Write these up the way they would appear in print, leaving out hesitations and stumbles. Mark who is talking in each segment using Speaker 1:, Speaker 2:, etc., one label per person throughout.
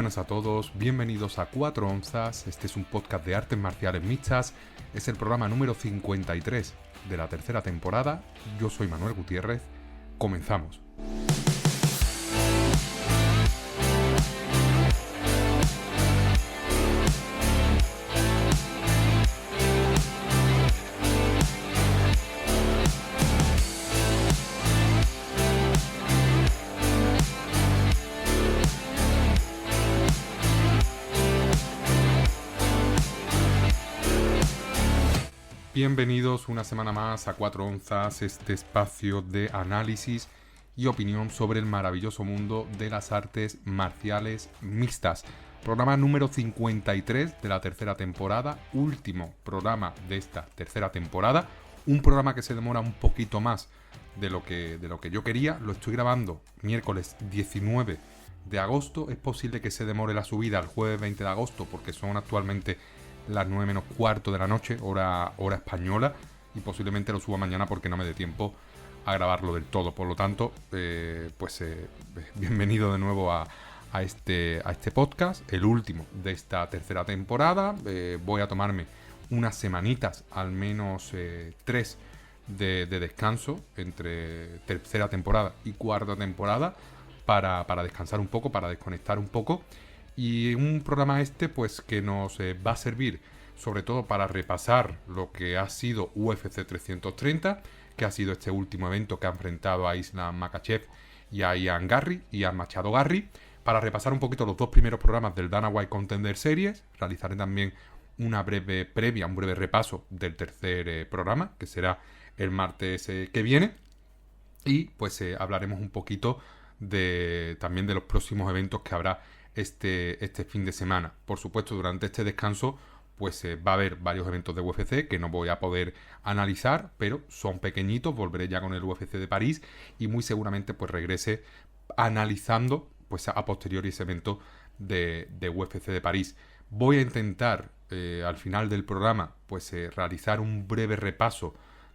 Speaker 1: buenas a todos, bienvenidos a 4 Onzas, este es un podcast de artes marciales mixtas, es el programa número 53 de la tercera temporada, yo soy Manuel Gutiérrez, comenzamos. Bienvenidos una semana más a 4 Onzas, este espacio de análisis y opinión sobre el maravilloso mundo de las artes marciales mixtas. Programa número 53 de la tercera temporada, último programa de esta tercera temporada. Un programa que se demora un poquito más de lo que yo quería. Lo estoy grabando miércoles 19 de agosto. Es posible que se demore la subida al jueves 20 de agosto porque son actualmente las 9 menos cuarto de la noche, hora española, y posiblemente lo suba mañana porque no me dé tiempo a grabarlo del todo. Por lo tanto, bienvenido de nuevo a este podcast, el último de esta tercera temporada. Voy a tomarme unas semanitas, al menos 3 de descanso entre tercera temporada y cuarta temporada para descansar un poco, para desconectar un poco. Y un programa pues que nos va a servir sobre todo para repasar lo que ha sido UFC 330, que ha sido este último evento que ha enfrentado a Islam Makhachev y a Ian Machado Garry, para repasar un poquito los dos primeros programas del Dana White Contender Series. Realizaré también una breve previa, un breve repaso del tercer programa, que será el martes que viene, y pues hablaremos un poquito también de los próximos eventos que habrá este fin de semana. Por supuesto, durante este descanso pues va a haber varios eventos de UFC que no voy a poder analizar, pero son pequeñitos. Volveré ya con el UFC de París y muy seguramente pues regrese analizando pues a posteriori ese evento de UFC de París. Voy a intentar al final del programa pues realizar un breve repaso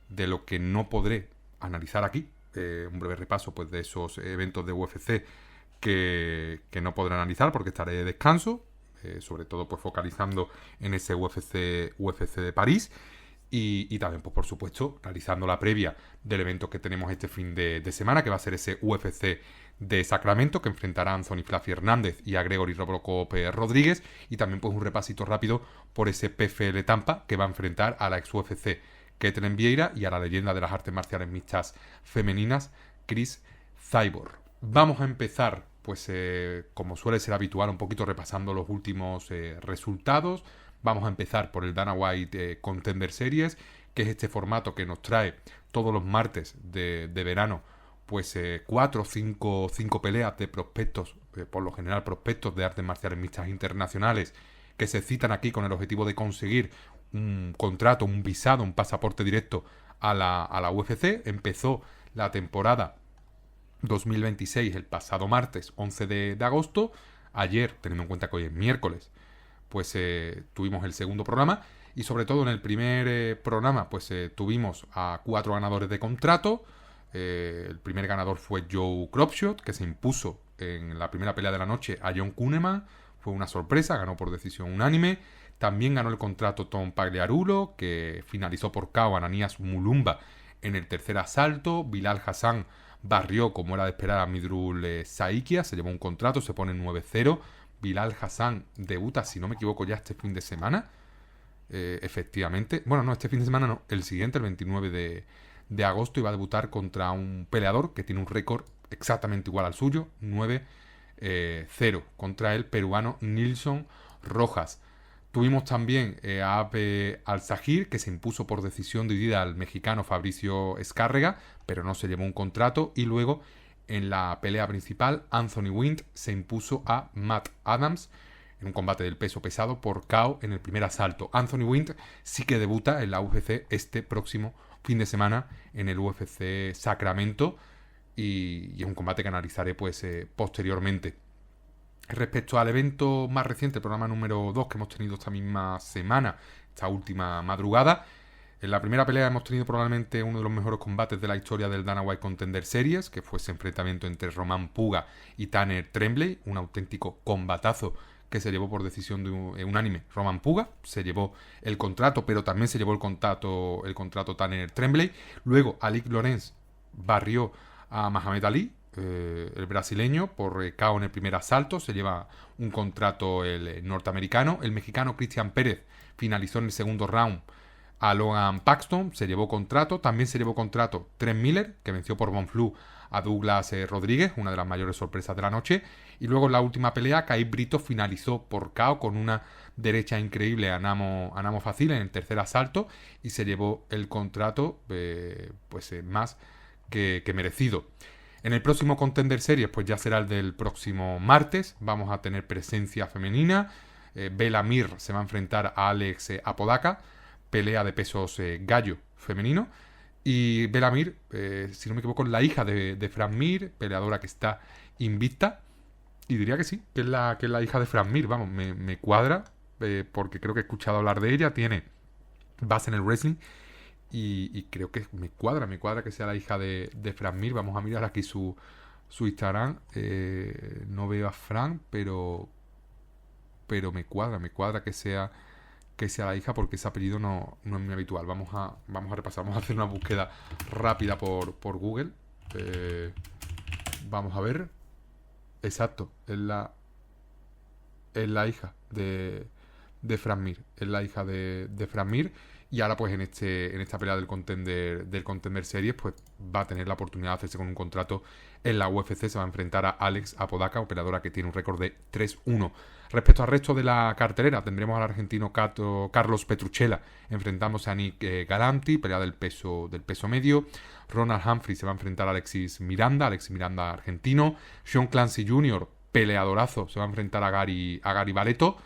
Speaker 1: de lo que no podré analizar aquí, un breve repaso pues de esos eventos de UFC que no podré analizar porque estaré de descanso, sobre todo pues focalizando en ese UFC de París, y también pues por supuesto realizando la previa del evento que tenemos este fin de semana, que va a ser ese UFC de Sacramento, que enfrentará a Anthony Fluffy Hernández y a Gregory Robocop Rodríguez, y también pues un repasito rápido por ese PFL Tampa, que va a enfrentar a la ex UFC Ketlen Vieira y a la leyenda de las artes marciales mixtas femeninas Cris Cyborg. Vamos a empezar, pues como suele ser habitual, un poquito repasando los últimos resultados. Vamos a empezar por el Dana White Contender Series, que es este formato que nos trae todos los martes de verano, pues 4 o 5 peleas de prospectos, por lo general prospectos de artes marciales mixtas internacionales, que se citan aquí con el objetivo de conseguir un contrato, un visado, un pasaporte directo a la UFC. Empezó la temporada 2026 el pasado martes 11 de agosto. Ayer, teniendo en cuenta que hoy es miércoles, pues tuvimos el segundo programa, y sobre todo en el primer programa pues tuvimos a 4 ganadores de contrato. El primer ganador fue Joe Cropshot, que se impuso en la primera pelea de la noche a John Kuhneman. Fue una sorpresa, ganó por decisión unánime. También ganó el contrato Tom Pagliarulo, que finalizó por KO a Ananias Mulumba en el tercer asalto. Bilal Hassan barrió, como era de esperar, a Midrul Saikia, se llevó un contrato, se pone 9-0. Bilal Hassan debuta, si no me equivoco, ya este fin de semana. Efectivamente. Bueno, no, este fin de semana no, el siguiente, el 29 de agosto, iba a debutar contra un peleador que tiene un récord exactamente igual al suyo, 9-0, contra el peruano Nilson Rojas. Tuvimos también a Abe Al-Zahir, que se impuso por decisión dividida al mexicano Fabricio Escárrega, pero no se llevó un contrato. Y luego, en la pelea principal, Anthony Wind se impuso a Matt Adams en un combate del peso pesado por KO en el primer asalto. Anthony Wind sí que debuta en la UFC este próximo fin de semana en el UFC Sacramento, y es un combate que analizaré pues posteriormente. Respecto al evento más reciente, el programa número 2 que hemos tenido esta misma semana, esta última madrugada, En la primera pelea hemos tenido probablemente uno de los mejores combates de la historia del Dana White Contender Series, que fue ese enfrentamiento entre Roman Puga y Tanner Tremblay, un auténtico combatazo que se llevó por decisión de unánime Roman Puga, se llevó el contrato, pero también se llevó el contrato Tanner Tremblay. Luego Alik Lorenz barrió a Mahamed Ali, el brasileño, por KO en el primer asalto, se lleva un contrato el norteamericano. El mexicano Cristian Pérez finalizó en el segundo round a Logan Paxton, se llevó contrato. También se llevó contrato Trent Miller, que venció por Bonflu a Douglas Rodríguez, una de las mayores sorpresas de la noche. Y luego en la última pelea, Khaib Brito finalizó por KO con una derecha increíble a Namo Fazil en el tercer asalto y se llevó el contrato más que merecido. En el próximo Contender Series, pues ya será el del próximo martes. Vamos a tener presencia femenina. Bella Mir se va a enfrentar a Alex Apodaca, pelea de pesos gallo femenino. Y Bella Mir, si no me equivoco, es la hija de Fran Mir, peleadora que está invicta. Y diría que sí, que es la hija de Fran Mir. Vamos, me cuadra, porque creo que he escuchado hablar de ella. Tiene base en el wrestling. Y creo que me cuadra que sea la hija de Fran Mir. Vamos a mirar aquí su Instagram. No veo a Fran, pero me cuadra que sea la hija, porque ese apellido no es muy habitual. Vamos a repasar, vamos a hacer una búsqueda rápida por Google. Vamos a ver. Exacto, es la hija de Fran Mir. Es la hija de Fran Mir. Y ahora pues en esta pelea del Contender Series pues va a tener la oportunidad de hacerse con un contrato en la UFC. Se va a enfrentar a Alex Apodaca, operadora que tiene un récord de 3-1. Respecto al resto de la cartelera, tendremos al argentino Carlos Petrucella enfrentándose a Nick Galanti, pelea del peso medio. Ronald Humphrey se va a enfrentar a Alexis Miranda argentino. Sean Clancy Jr., peleadorazo, se va a enfrentar a Gary Barreto.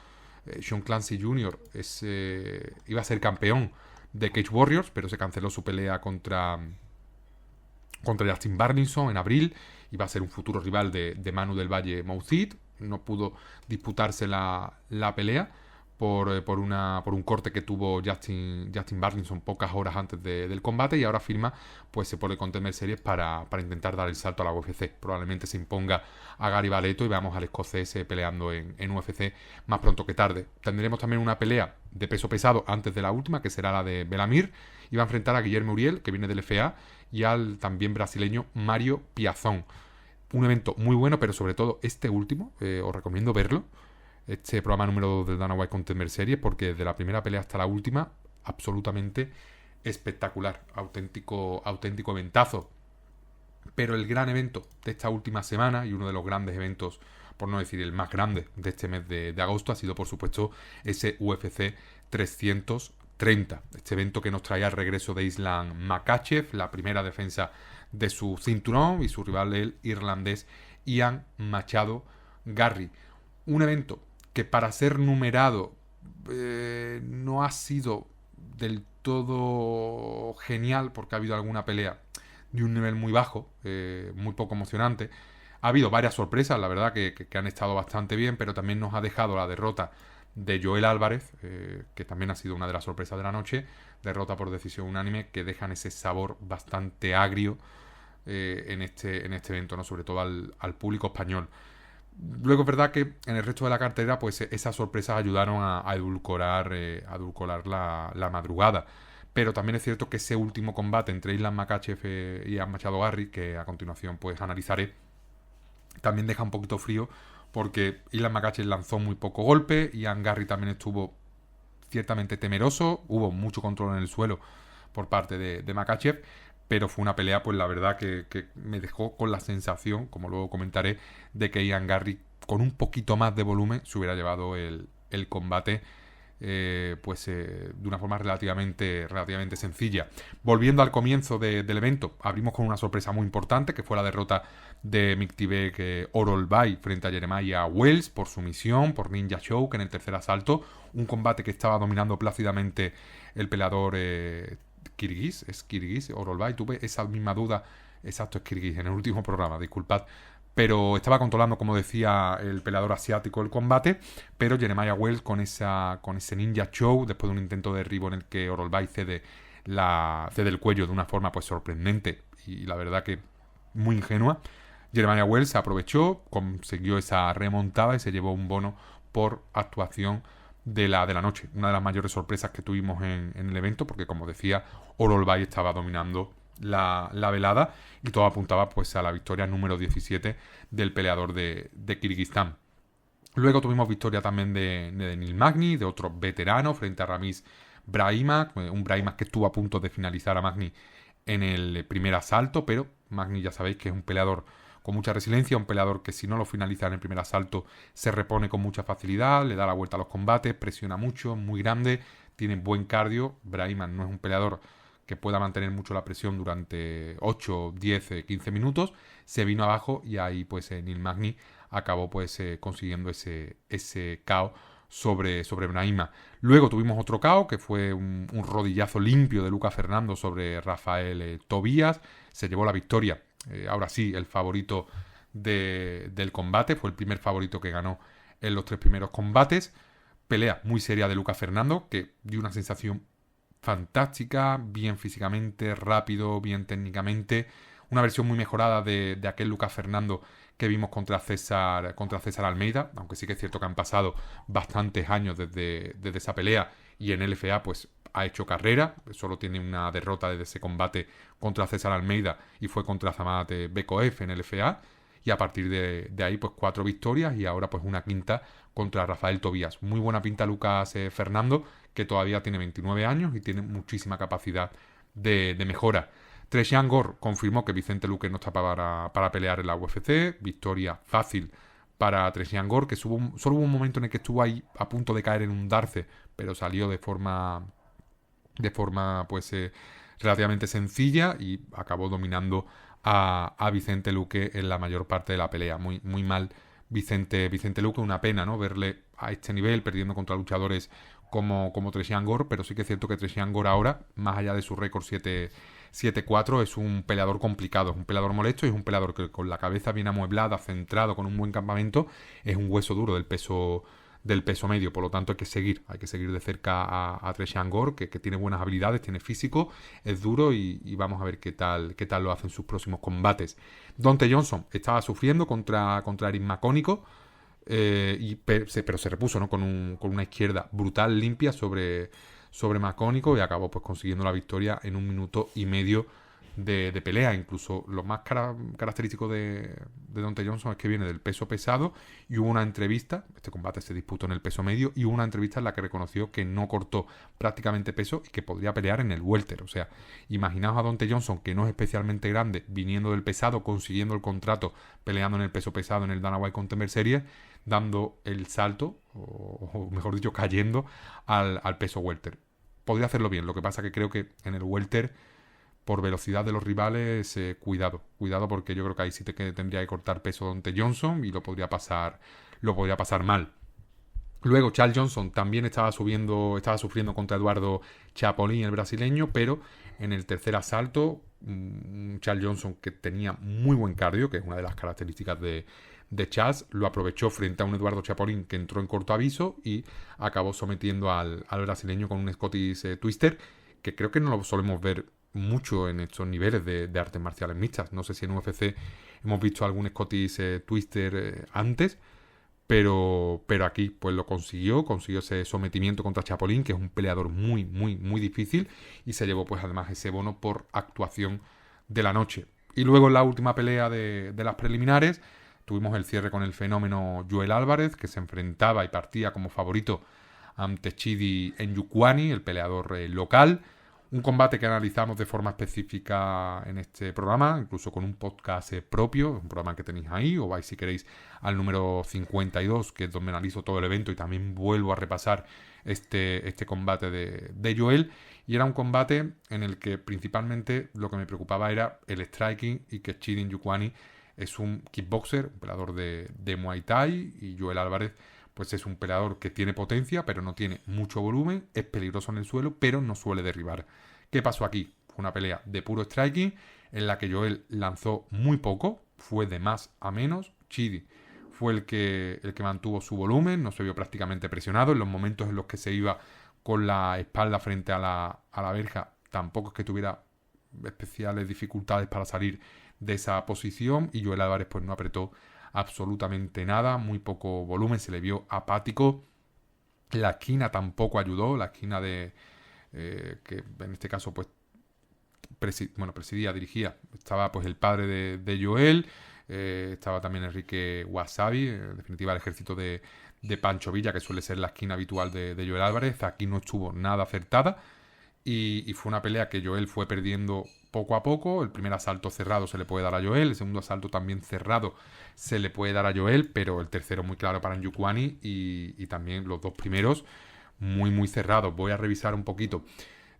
Speaker 1: Sean Clancy Jr. Iba a ser campeón de Cage Warriors, pero se canceló su pelea contra Justin Barlinson en abril. Iba a ser un futuro rival de Manu del Valle Mouthit. No pudo disputarse la pelea por un corte que tuvo Justin Barlinson pocas horas antes del combate, y ahora firma pues por el Contender Series para intentar dar el salto a la UFC. Probablemente se imponga a Gary Barreto y veamos al escocés peleando en UFC más pronto que tarde. Tendremos también una pelea de peso pesado antes de la última, que será la de Bella Mir. Y va a enfrentar a Guillermo Uriel, que viene del FA, y al también brasileño Mario Piazón. Un evento muy bueno, pero sobre todo este último, os recomiendo verlo. Este programa número 2 del Dana White Contender Series, porque desde la primera pelea hasta la última, absolutamente espectacular. Auténtico eventazo. Pero el gran evento de esta última semana, y uno de los grandes eventos, por no decir el más grande de este mes de agosto, ha sido por supuesto ese UFC 330. Este evento que nos traía el regreso de Islam Makhachev, la primera defensa de su cinturón, y su rival el irlandés Ian Machado Garry. Un evento que para ser numerado no ha sido del todo genial, porque ha habido alguna pelea de un nivel muy bajo, muy poco emocionante. Ha habido varias sorpresas, la verdad, que han estado bastante bien, pero también nos ha dejado la derrota de Joel Álvarez, que también ha sido una de las sorpresas de la noche. Derrota por decisión unánime, que dejan ese sabor bastante agrio en este evento, ¿no? Sobre todo al público español. Luego es verdad que en el resto de la cartera pues esas sorpresas ayudaron a edulcorar la madrugada. Pero también es cierto que ese último combate entre Islam Makhachev y Ian Machado Garry, que a continuación pues analizaré, también deja un poquito frío, porque Islam Makhachev lanzó muy poco golpe, Ian Garry también estuvo ciertamente temeroso, hubo mucho control en el suelo por parte de Makhachev, pero fue una pelea, pues la verdad que me dejó con la sensación, como luego comentaré, de que Ian Garry con un poquito más de volumen se hubiera llevado el combate de una forma relativamente sencilla. Volviendo al comienzo del evento, abrimos con una sorpresa muy importante, que fue la derrota de Mikhtibek Orolbay frente a Jeremiah Wells por sumisión, por Ninja Choke en el tercer asalto. Un combate que estaba dominando plácidamente el peleador kirguís, es kirguís, Orolbay. Tuve esa misma duda, exacto, es kirguís, en el último programa, disculpad. Pero estaba controlando, como decía, el peleador asiático el combate. Pero Jeremiah Wells con ese Ninja Choke, después de un intento de derribo en el que Orolbay cede cede el cuello de una forma pues sorprendente y la verdad que muy ingenua. Jeremiah Wells se aprovechó, consiguió esa remontada y se llevó un bono por actuación de la noche. Una de las mayores sorpresas que tuvimos en el evento, porque como decía, Orolbai estaba dominando la velada y todo apuntaba pues a la victoria número 17 del peleador de Kirguistán. Luego tuvimos victoria también de Neil Magny, de otro veterano, frente a Ramiz Brahimaj, un Brahimaj que estuvo a punto de finalizar a Magny en el primer asalto, pero Magny ya sabéis que es un peleador con mucha resiliencia, un peleador que si no lo finaliza en el primer asalto se repone con mucha facilidad, le da la vuelta a los combates, presiona mucho, muy grande, tiene buen cardio. Brahimaj no es un peleador que pueda mantener mucho la presión durante 8, 10, 15 minutos, se vino abajo y ahí pues Neil Magny acabó pues consiguiendo ese KO sobre Brahimaj. Luego tuvimos otro KO que fue un rodillazo limpio de Lucas Fernando sobre Rafael Tobías, se llevó la victoria. Ahora sí, el favorito del combate, fue el primer favorito que ganó en los 3 primeros combates. Pelea muy seria de Lucas Fernando, que dio una sensación fantástica, bien físicamente, rápido, bien técnicamente. Una versión muy mejorada de aquel Lucas Fernando que vimos contra César Almeida, aunque sí que es cierto que han pasado bastantes años desde esa pelea y en LFA pues ha hecho carrera, solo tiene una derrota desde ese combate contra César Almeida y fue contra Zamat Bekoev en LFA, y a partir de ahí pues 4 victorias y ahora pues una quinta contra Rafael Tobías. Muy buena pinta Lucas Fernando, que todavía tiene 29 años y tiene muchísima capacidad de mejora. Trescian Gore confirmó que Vicente Luque no está para pelear en la UFC. Victoria fácil para Trescian Gore, que solo hubo un momento en el que estuvo ahí a punto de caer en un darce, pero salió de forma pues relativamente sencilla y acabó dominando a Vicente Luque en la mayor parte de la pelea. Muy, muy mal Vicente Luque, una pena, ¿no? Verle a este nivel perdiendo contra luchadores como Trescian Gore, pero sí que es cierto que Trescian Gore ahora, más allá de su récord 7-4, es un peleador complicado, es un peleador molesto y es un peleador que con la cabeza bien amueblada, centrado, con un buen campamento, es un hueso duro del peso medio. Por lo tanto hay que seguir de cerca a Trescian Gore, que tiene buenas habilidades, tiene físico, es duro y vamos a ver qué tal lo hace en sus próximos combates. Deontay Johnson estaba sufriendo contra Eric Macónico, pero se repuso, ¿no? con una izquierda brutal, limpia sobre Macónico, y acabó pues consiguiendo la victoria en 1 minuto y medio de pelea. Incluso lo más característico de Deontay Johnson es que viene del peso pesado, y hubo una entrevista, este combate se disputó en el peso medio, y hubo una entrevista en la que reconoció que no cortó prácticamente peso y que podría pelear en el welter. O sea, imaginaos a Deontay Johnson, que no es especialmente grande, viniendo del pesado, consiguiendo el contrato, peleando en el peso pesado en el Dana White Contender Series, dando el salto, o mejor dicho, cayendo al peso welter. Podría hacerlo bien, lo que pasa que creo que en el welter, por velocidad de los rivales, cuidado, porque yo creo que ahí sí que tendría que cortar peso Deontay Johnson y lo podría pasar mal. Luego Charles Johnson también estaba sufriendo contra Eduardo Chapolin, el brasileño, pero en el tercer asalto, Charles Johnson, que tenía muy buen cardio, que es una de las características de Charles, lo aprovechó frente a un Eduardo Chapolin que entró en corto aviso y acabó sometiendo al brasileño con un Scottish Twister, que creo que no lo solemos ver mucho en estos niveles de artes marciales mixtas. No sé si en UFC hemos visto algún Scottish Twister antes, pero aquí pues lo consiguió ese sometimiento contra Chapolin, que es un peleador muy, muy, muy difícil, y se llevó pues además ese bono por actuación de la noche. Y luego en la última pelea de las preliminares tuvimos el cierre con el fenómeno Joel Álvarez, que se enfrentaba y partía como favorito ante Chidi Njokuani, el peleador local. Un combate que analizamos de forma específica en este programa, incluso con un podcast propio, un programa que tenéis ahí, o vais si queréis al número 52, que es donde analizo todo el evento y también vuelvo a repasar este combate de Joel. Y era un combate en el que principalmente lo que me preocupaba era el striking, y que Chidi Njokuani es un kickboxer, un peleador de Muay Thai, y Joel Álvarez pues es un peleador que tiene potencia, pero no tiene mucho volumen, es peligroso en el suelo, pero no suele derribar. ¿Qué pasó aquí? Fue una pelea de puro striking, en la que Joel lanzó muy poco, fue de más a menos. Chidi fue el que mantuvo su volumen, no se vio prácticamente presionado. En los momentos en los que se iba con la espalda frente a la verja, tampoco es que tuviera especiales dificultades para salir de esa posición, y Joel Álvarez pues no apretó absolutamente nada, muy poco volumen, se le vio apático. La esquina tampoco ayudó, la esquina de que en este caso pues dirigía, estaba pues el padre de Joel, estaba también Enrique Wasabi, en definitiva el ejército de Pancho Villa, que suele ser la esquina habitual de Joel Álvarez. Aquí no estuvo nada acertada, y fue una pelea que Joel fue perdiendo poco a poco. El primer asalto cerrado se le puede dar a Joel, el segundo asalto también cerrado se le puede dar a Joel, pero el tercero muy claro para Njokuani, y también los dos primeros muy cerrados. Voy a revisar un poquito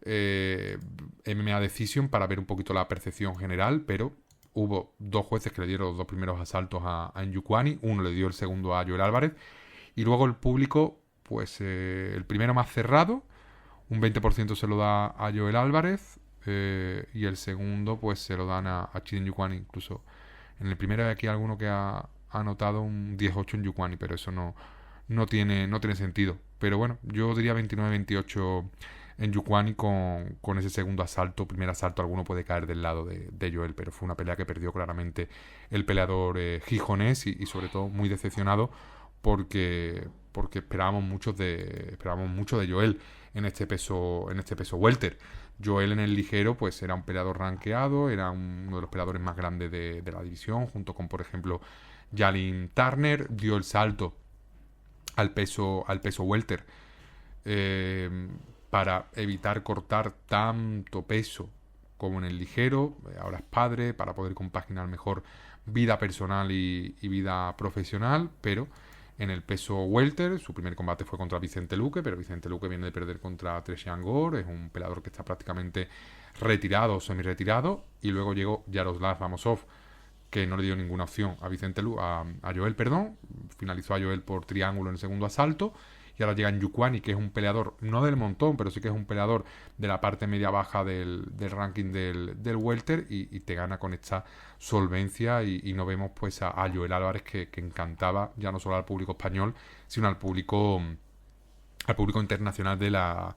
Speaker 1: MMA Decision para ver un poquito la percepción general, pero hubo dos jueces que le dieron los dos primeros asaltos a Njokuani, uno le dio el segundo a Joel Álvarez, y luego el público, pues el primero más cerrado, un 20% se lo da a Joel Álvarez, y el segundo pues se lo dan a Chidi Njokuani. Incluso en el primero hay aquí alguno que ha anotado un 18 en Njokuani, pero eso no tiene sentido. Pero bueno, yo diría 29-28 en Njokuani con ese segundo asalto. Primer asalto alguno puede caer del lado de Joel, pero fue una pelea que perdió claramente el peleador gijonés, y sobre todo muy decepcionado porque esperábamos mucho de Joel en este peso welter. Joel en el ligero pues era un peleador rankeado, era uno de los peleadores más grandes de la división, junto con por ejemplo Jalin Turner. Dio el salto al peso welter para evitar cortar tanto peso como en el ligero. Ahora es padre, para poder compaginar mejor vida personal y vida profesional, pero en el peso welter su primer combate fue contra Vicente Luque, pero Vicente Luque viene de perder contra Tresean Gore, es un peleador que está prácticamente retirado o semi-retirado, y luego llegó Yaroslav Ramosov, que no le dio ninguna opción a Joel, finalizó a Joel por triángulo en el segundo asalto, y ahora llega Njokuani, que es un peleador no del montón, pero sí que es un peleador de la parte media-baja del ranking del welter, y te gana con esta solvencia, y no vemos pues a Joel Álvarez que encantaba ya no solo al público español, sino al público internacional de la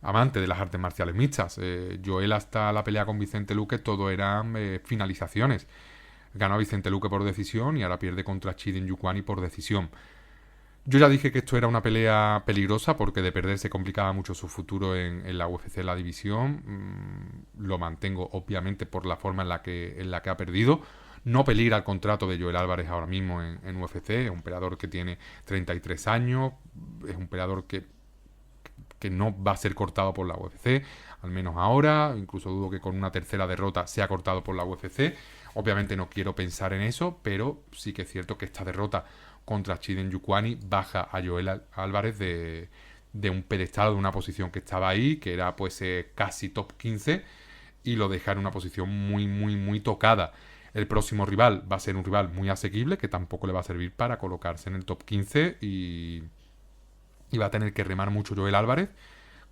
Speaker 1: amante de las artes marciales mixtas. Joel, hasta la pelea con Vicente Luque, todo eran finalizaciones. Ganó a Vicente Luque por decisión, y ahora pierde contra Chidi Njokuani por decisión. Yo ya dije que esto era una pelea peligrosa, porque de perder se complicaba mucho su futuro en la UFC, en la división. Lo mantengo obviamente por la forma en la que ha perdido. No peligra el contrato de Joel Álvarez ahora mismo en UFC. Es un peleador que tiene 33 años. Es un peleador que no va a ser cortado por la UFC, al menos ahora. Incluso dudo que con una tercera derrota sea cortado por la UFC. Obviamente no quiero pensar en eso, pero sí que es cierto que esta derrota contra Chidi Njokuani baja a Joel Álvarez de un pedestal, de una posición que estaba ahí, que era pues casi top 15, y lo deja en una posición muy tocada. El próximo rival va a ser un rival muy asequible, que tampoco le va a servir para colocarse en el top 15, y va a tener que remar mucho Joel Álvarez,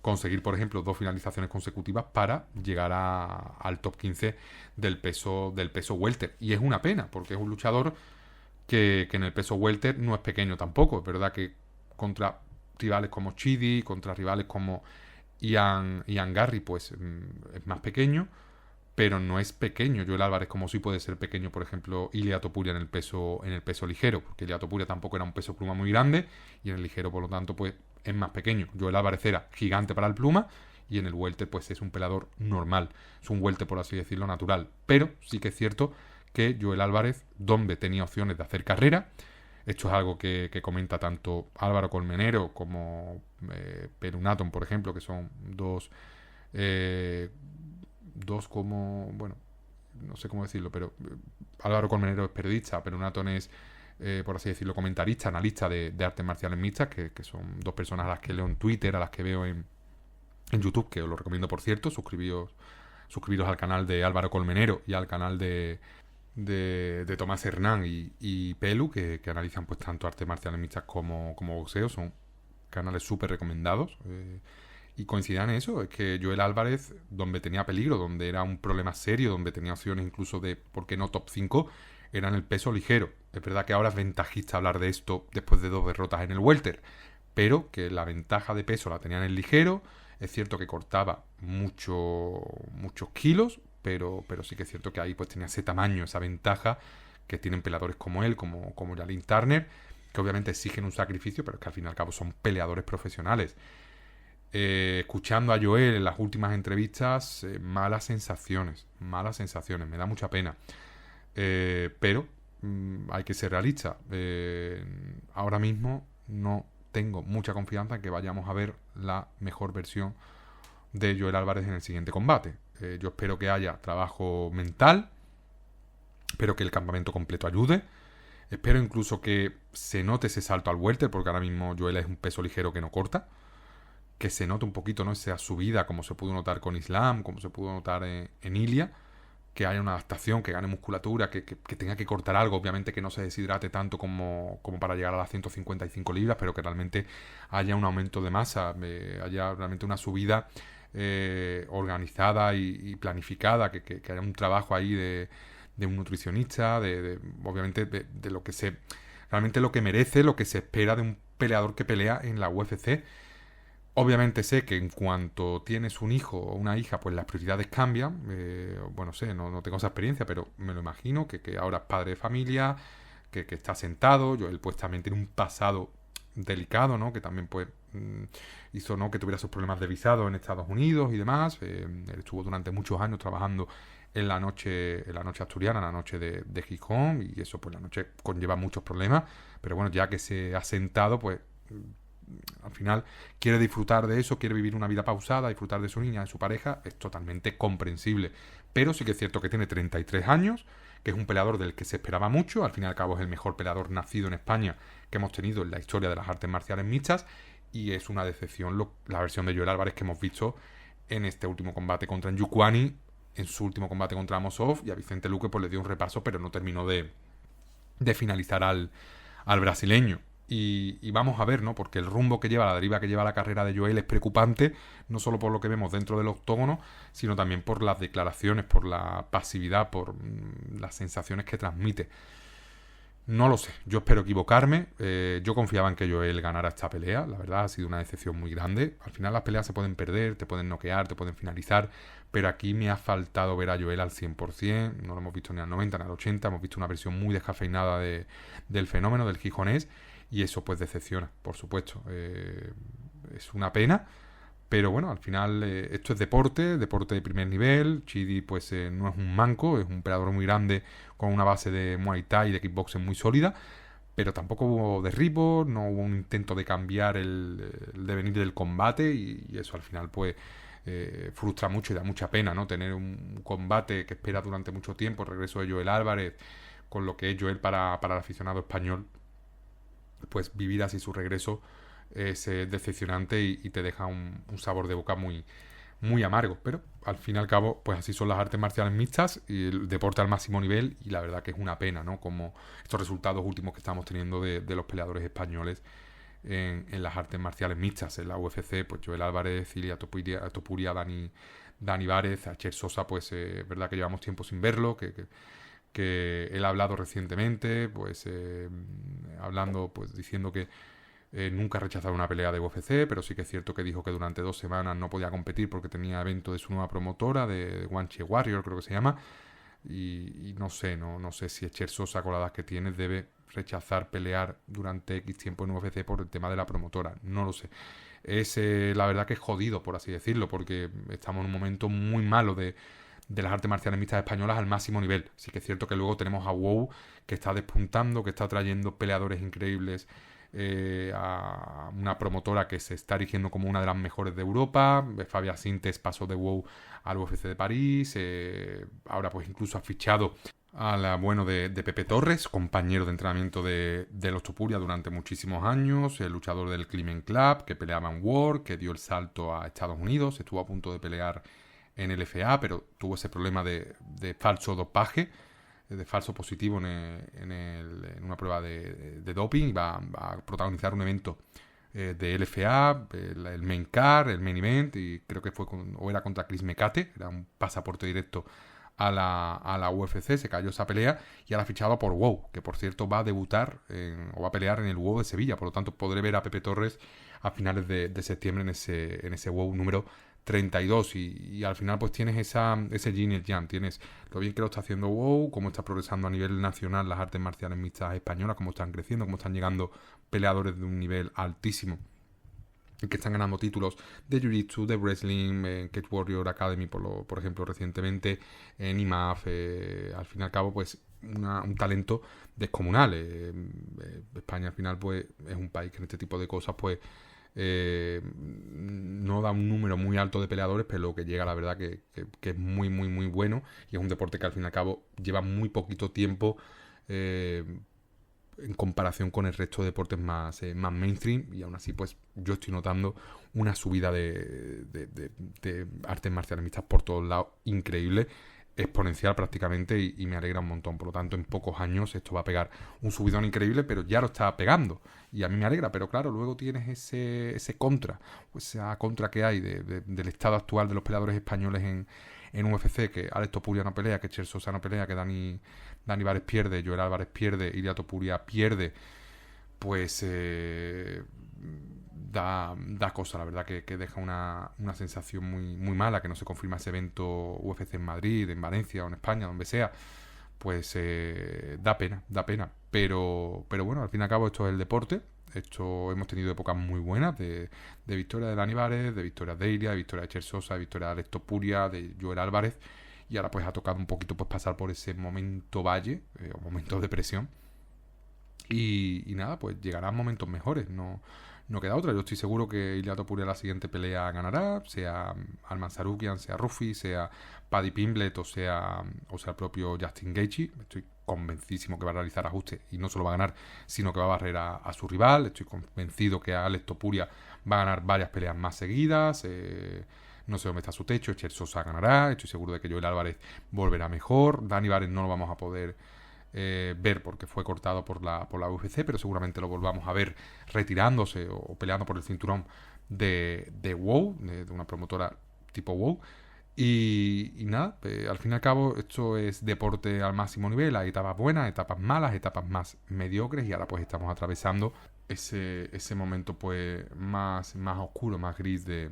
Speaker 1: conseguir por ejemplo 2 finalizaciones consecutivas para llegar al top 15 del peso welter. Y es una pena, porque es un luchador que en el peso welter no es pequeño tampoco. Es verdad que contra rivales como Chidi, contra rivales como Ian Garry, pues es más pequeño, pero no es pequeño Joel Álvarez como sí puede ser pequeño, por ejemplo, Ilia Topuria en el peso ligero, porque Ilia Topuria tampoco era un peso pluma muy grande, y en el ligero, por lo tanto, pues es más pequeño. Joel Álvarez era gigante para el pluma, y en el welter pues es un peleador normal, es un welter, por así decirlo, natural. Pero sí que es cierto que Joel Álvarez, donde tenía opciones de hacer carrera, esto es algo que comenta tanto Álvaro Colmenero como Perunaton, por ejemplo, que son dos como, bueno, no sé cómo decirlo, pero Álvaro Colmenero es periodista, Perunaton es, por así decirlo, comentarista, analista de artes marciales mixtas, que son dos personas a las que leo en Twitter, a las que veo en YouTube, que os lo recomiendo, por cierto. Suscribiros al canal de Álvaro Colmenero y al canal de Tomás Hernán y Pelu, que analizan pues tanto artes marciales mixtas como boxeo. Son canales súper recomendados, y coincidían en eso. Es que Joel Álvarez, donde tenía peligro, donde era un problema serio, donde tenía opciones incluso de, ¿por qué no top 5?, era en el peso ligero. Es verdad que ahora es ventajista hablar de esto después de 2 derrotas en el welter, pero que la ventaja de peso la tenía en el ligero, Es cierto que cortaba muchos kilos, pero sí que es cierto que ahí pues tenía ese tamaño, esa ventaja que tienen peleadores como él, como Jalin Turner, que obviamente exigen un sacrificio, pero que al fin y al cabo son peleadores profesionales. Escuchando a Joel en las últimas entrevistas, malas sensaciones, me da mucha pena. Pero hay que ser realista. Ahora mismo no tengo mucha confianza en que vayamos a ver la mejor versión de Joel Álvarez en el siguiente combate. Yo espero que haya trabajo mental, espero que el campamento completo ayude, espero incluso que se note ese salto al welter, porque ahora mismo Joel es un peso ligero que no corta, que se note un poquito, ¿no?, esa subida, como se pudo notar con Islam, como se pudo notar en Ilia, que haya una adaptación, que gane musculatura, que tenga que cortar algo, obviamente que no se deshidrate tanto como para llegar a las 155 libras, pero que realmente haya un aumento de masa, haya realmente una subida organizada y planificada, que haya un trabajo ahí de un nutricionista, obviamente de lo que realmente lo que merece, lo que se espera de un peleador que pelea en la UFC. Obviamente sé que en cuanto tienes un hijo o una hija, pues las prioridades cambian. Bueno, sé, no tengo esa experiencia, pero me lo imagino, que ahora es padre de familia, que está sentado. Él pues también tiene un pasado delicado, ¿no? Que también pues hizo, ¿no?, que tuviera sus problemas de visado en Estados Unidos y demás. Él estuvo durante muchos años trabajando en la noche asturiana, en la noche de Gijón, y eso pues la noche conlleva muchos problemas. Pero bueno, ya que se ha sentado, pues al final quiere disfrutar de eso, quiere vivir una vida pausada, disfrutar de su niña, de su pareja, es totalmente comprensible. Pero sí que es cierto que tiene 33 años, que es un peleador del que se esperaba mucho, al fin y al cabo es el mejor peleador nacido en España que hemos tenido en la historia de las artes marciales mixtas, y es una decepción la versión de Joel Álvarez que hemos visto en este último combate contra Njukwani, en su último combate contra Amosov, y a Vicente Luque pues le dio un repaso, pero no terminó de finalizar al brasileño. Y vamos a ver, ¿no? Porque el rumbo que lleva, la deriva que lleva la carrera de Joel es preocupante, no solo por lo que vemos dentro del octógono, sino también por las declaraciones, por la pasividad, por las sensaciones que transmite. No lo sé, yo espero equivocarme. Yo confiaba en que Joel ganara esta pelea, la verdad ha sido una decepción muy grande. Al final las peleas se pueden perder, te pueden noquear, te pueden finalizar, pero aquí me ha faltado ver a Joel al 100%, no lo hemos visto ni al 90 ni al 80, hemos visto una versión muy descafeinada del fenómeno, del gijonés, y eso pues decepciona, por supuesto. Es una pena, pero bueno, al final esto es deporte de primer nivel. Chidi pues no es un manco, es un peleador muy grande con una base de Muay Thai y de kickboxing muy sólida, pero tampoco hubo derribos, no hubo un intento de cambiar el devenir del combate, y eso al final pues frustra mucho y da mucha pena, ¿no? Tener un combate que espera durante mucho tiempo, el regreso de Joel Álvarez, con lo que es Joel para el aficionado español, pues vivir así su regreso es decepcionante y te deja un sabor de boca muy, muy amargo. Pero al fin y al cabo, pues así son las artes marciales mixtas y el deporte al máximo nivel, y la verdad que es una pena, ¿no? Como estos resultados últimos que estamos teniendo de los peleadores españoles en las artes marciales mixtas. En la UFC, pues Joel Álvarez, Ilia Topuria, Dani Várez, Acher Sosa, pues verdad que llevamos tiempo sin verlo, que él ha hablado recientemente, pues hablando, pues diciendo que nunca ha rechazado una pelea de UFC, pero sí que es cierto que dijo que durante 2 semanas no podía competir porque tenía evento de su nueva promotora, de Guanche Warrior, creo que se llama, y no sé si Echer Sosa, con la edad que tiene, debe rechazar pelear durante X tiempo en UFC por el tema de la promotora, no lo sé. Es la verdad que es jodido, por así decirlo, porque estamos en un momento muy malo de las artes marciales mixtas españolas al máximo nivel. Sí que es cierto que luego tenemos a WOW, que está despuntando, que está trayendo peleadores increíbles a una promotora que se está erigiendo como una de las mejores de Europa. Fabia Sintes pasó de WOW al UFC de París. Ahora pues incluso ha fichado a la de Pepe Torres, compañero de entrenamiento de los Topuria durante muchísimos años, el luchador del Climen Club, que peleaba en World, que dio el salto a Estados Unidos, estuvo a punto de pelear en el FA, pero tuvo ese problema de falso dopaje, de falso positivo en una prueba de doping, y va a protagonizar un evento de LFA, el main event, y creo que fue o era contra Chris Mecate, era un pasaporte directo a la UFC, se cayó esa pelea y ahora ha fichado por WOW, que por cierto va a debutar o va a pelear en el WOW de Sevilla, por lo tanto podré ver a Pepe Torres a finales de septiembre en ese WOW número 32 y al final pues tienes ese yin y el yang, tienes lo bien que lo está haciendo WOW, cómo está progresando a nivel nacional las artes marciales mixtas españolas, cómo están creciendo, cómo están llegando peleadores de un nivel altísimo que están ganando títulos de Jiu-Jitsu, de Wrestling, Cage Warrior Academy, por ejemplo, recientemente, en IMAF, al fin y al cabo, pues, un talento descomunal. España, al final, pues, es un país que en este tipo de cosas, pues, no da un número muy alto de peleadores, pero lo que llega, la verdad, que es muy, muy, muy bueno. Y es un deporte que, al fin y al cabo, lleva muy poquito tiempo en comparación con el resto de deportes más mainstream, y aún así pues yo estoy notando una subida de artes marciales mixtas por todos lados increíble, exponencial prácticamente, y me alegra un montón. Por lo tanto, en pocos años esto va a pegar un subidón increíble, pero ya lo está pegando y a mí me alegra. Pero claro, luego tienes esa contra que hay del estado actual de los peleadores españoles en UFC, que Alex Topuria no pelea, que Cher Sosa no pelea, que Dani Vares pierde, Joel Álvarez pierde, Ilia Topuria pierde, pues da cosa, la verdad, que deja una sensación muy, muy mala, que no se confirma ese evento UFC en Madrid, en Valencia o en España, donde sea. Pues da pena, pero bueno, al fin y al cabo esto es el deporte. Hemos tenido épocas muy buenas de victoria de Dani Vares, de victoria de Ilia, de victoria de Cher Sosa, de victoria de Alex Topuria, de Joel Álvarez, y ahora pues ha tocado un poquito pues pasar por ese momento valle, o momento de depresión, y nada, pues llegarán momentos mejores, no queda otra. Yo estoy seguro que Ilia Topuria la siguiente pelea ganará, sea Arman Tsarukyan, sea Rufi, sea Paddy Pimblett o sea el propio Justin Gaethje. Estoy convencidísimo que va a realizar ajustes y no solo va a ganar, sino que va a barrer a su rival. Estoy convencido que Alex Topuria va a ganar varias peleas más seguidas. No sé dónde está su techo. Cher Sosa ganará. Estoy seguro de que Joel Álvarez volverá mejor. Dani Vares no lo vamos a poder ver porque fue cortado por la UFC, pero seguramente lo volvamos a ver retirándose o peleando por el cinturón de WOW, de una promotora tipo WOW. Y nada, al fin y al cabo esto es deporte al máximo nivel. Hay etapas buenas, etapas malas, etapas más mediocres, y ahora pues estamos atravesando ese momento pues más oscuro, más gris de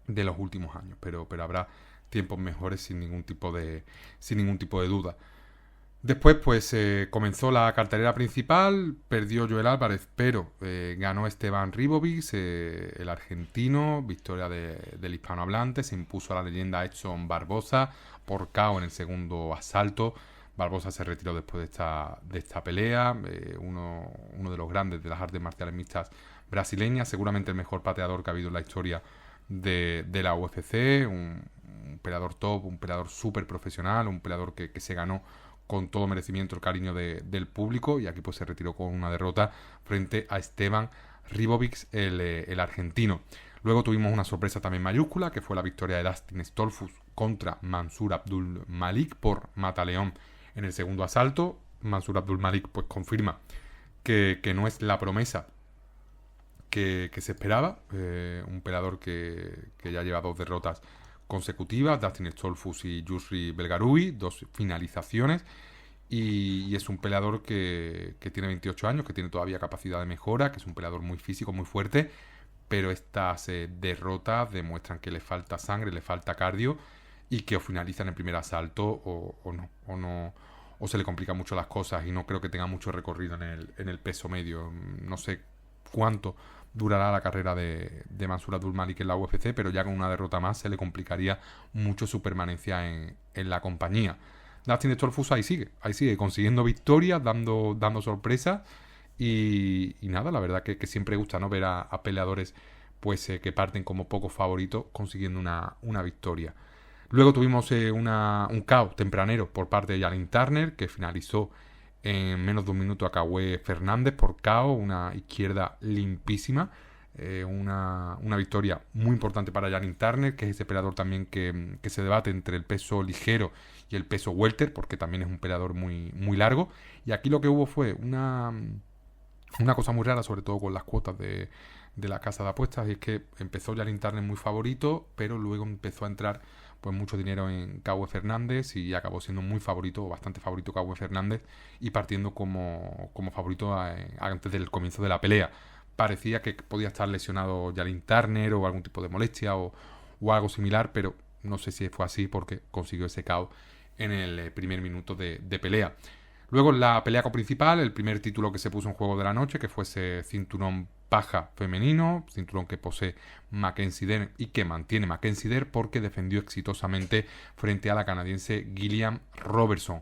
Speaker 1: los últimos años, pero habrá tiempos mejores sin ningún tipo de duda. Después pues comenzó la cartelera principal, perdió Joel Álvarez, pero ganó Esteban Ribovics, el argentino, victoria del hispanohablante, se impuso a la leyenda Edson Barboza por KO en el segundo asalto. Barboza se retiró después de esta pelea, uno de los grandes de las artes marciales mixtas brasileñas, seguramente el mejor pateador que ha habido en la historia de la UFC, un peleador top, un peleador súper profesional, un peleador que se ganó con todo merecimiento el cariño del público, y aquí pues se retiró con una derrota frente a Esteban Ribovics, el argentino. Luego tuvimos una sorpresa también mayúscula, que fue la victoria de Dustin Stolfus contra Mansur Abdul Malik por mataleón en el segundo asalto. Mansur Abdul Malik pues confirma que no es la promesa que se esperaba, un peleador que ya lleva 2 derrotas consecutivas, Dustin Stolfus y Yusri Belgaroui, 2 finalizaciones, y es un peleador que tiene 28 años, que tiene todavía capacidad de mejora, que es un peleador muy físico, muy fuerte, pero estas derrotas demuestran que le falta sangre, le falta cardio, y que o finaliza en el primer asalto o se le complican mucho las cosas, y no creo que tenga mucho recorrido en el peso medio. No sé cuánto durará la carrera de Mansur Abdul Malik en la UFC, pero ya con una derrota más se le complicaría mucho su permanencia en la compañía. Dustin Stolfus ahí sigue consiguiendo victorias, dando sorpresas, y nada, la verdad que siempre gusta, ¿no?, ver a peleadores pues que parten como pocos favoritos consiguiendo una victoria. Luego tuvimos un KO tempranero por parte de Jalin Turner, que finalizó en menos de un minuto a Cahué Fernández por KO, una izquierda limpísima. Una victoria muy importante para Jalin Turner, que es ese peleador también que se debate entre el peso ligero y el peso welter, porque también es un peleador muy, muy largo. Y aquí lo que hubo fue una cosa muy rara, sobre todo con las cuotas de la casa de apuestas, y es que empezó Jalin Turner muy favorito, pero luego empezó a entrar pues mucho dinero en Caue Fernández y acabó siendo muy favorito, o bastante favorito Caue Fernández, y partiendo como favorito antes del comienzo de la pelea. Parecía que podía estar lesionado Jalin Turner o algún tipo de molestia o algo similar, pero no sé si fue así porque consiguió ese KO en el primer minuto de pelea. Luego en la pelea principal, el primer título que se puso en juego de la noche, que fue ese cinturón paja femenino, cinturón que posee Mackenzie Dern y que mantiene Mackenzie Dern porque defendió exitosamente frente a la canadiense Gillian Robertson.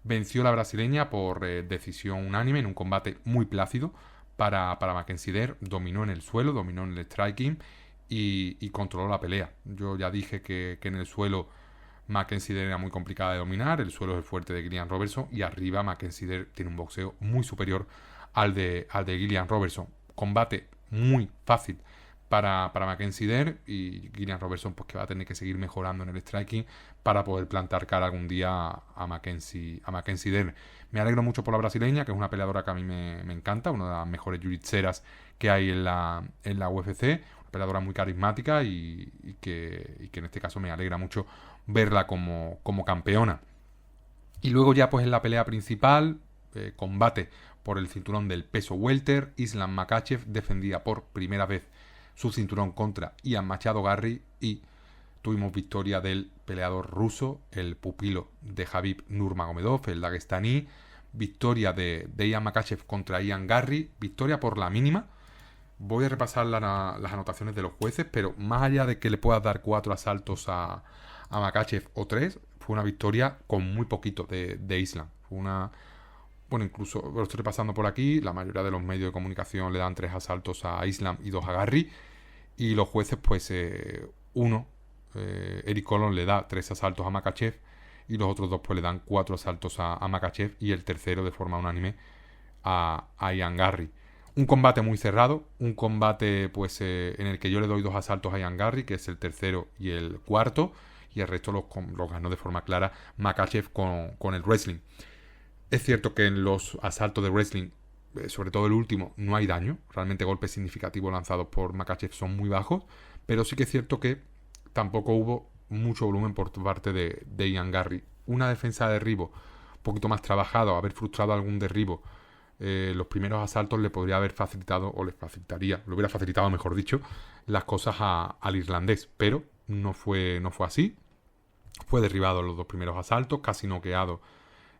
Speaker 1: Venció la brasileña por decisión unánime en un combate muy plácido para Mackenzie Dern, dominó en el suelo, dominó en el striking y controló la pelea. Yo ya dije que en el suelo Mackenzie Dern era muy complicada de dominar, el suelo es el fuerte de Gillian Robertson y arriba Mackenzie Dern tiene un boxeo muy superior al de Gillian Robertson. Combate muy fácil para Mackenzie Dern y Gillian Robertson pues que va a tener que seguir mejorando en el striking para poder plantar cara algún día a Mackenzie Dern. Me alegro mucho por la brasileña, que es una peleadora que a mí me encanta, una de las mejores jiu-jitseras que hay en la UFC, una peleadora muy carismática y que en este caso me alegra mucho verla como campeona. Y luego ya pues en la pelea principal, combate por el cinturón del peso welter, Islam Makhachev defendía por primera vez su cinturón contra Ian Machado Garry y tuvimos victoria del peleador ruso, el pupilo de Khabib Nurmagomedov, el dagestaní, victoria de Ian Makhachev contra Ian Garry, victoria por la mínima. Voy a repasar las anotaciones de los jueces, pero más allá de que le puedas dar 4 asaltos a Makhachev o 3, fue una victoria con muy poquito de Islam. Fue una... Bueno, incluso lo estoy repasando por aquí, la mayoría de los medios de comunicación le dan 3 asaltos a Islam y 2 a Garry, y los jueces pues Eric Colon le da 3 asaltos a Makhachev y los otros 2 pues le dan 4 asaltos a Makhachev y el tercero de forma unánime a Ian Garry. Un combate muy cerrado, un combate pues en el que yo le doy 2 asaltos a Ian Garry, que es el tercero y el cuarto, y el resto los ganó de forma clara Makhachev con el wrestling. Es cierto que en los asaltos de wrestling, sobre todo el último, no hay daño. Realmente golpes significativos lanzados por Makhachev son muy bajos, pero sí que es cierto que tampoco hubo mucho volumen por parte de Ian Garry. Una defensa de derribo un poquito más trabajado, haber frustrado algún derribo, los primeros asaltos le podría haber facilitado, o le hubiera facilitado, mejor dicho, las cosas al irlandés, pero no fue así. Fue derribado en los 2 primeros asaltos, casi noqueado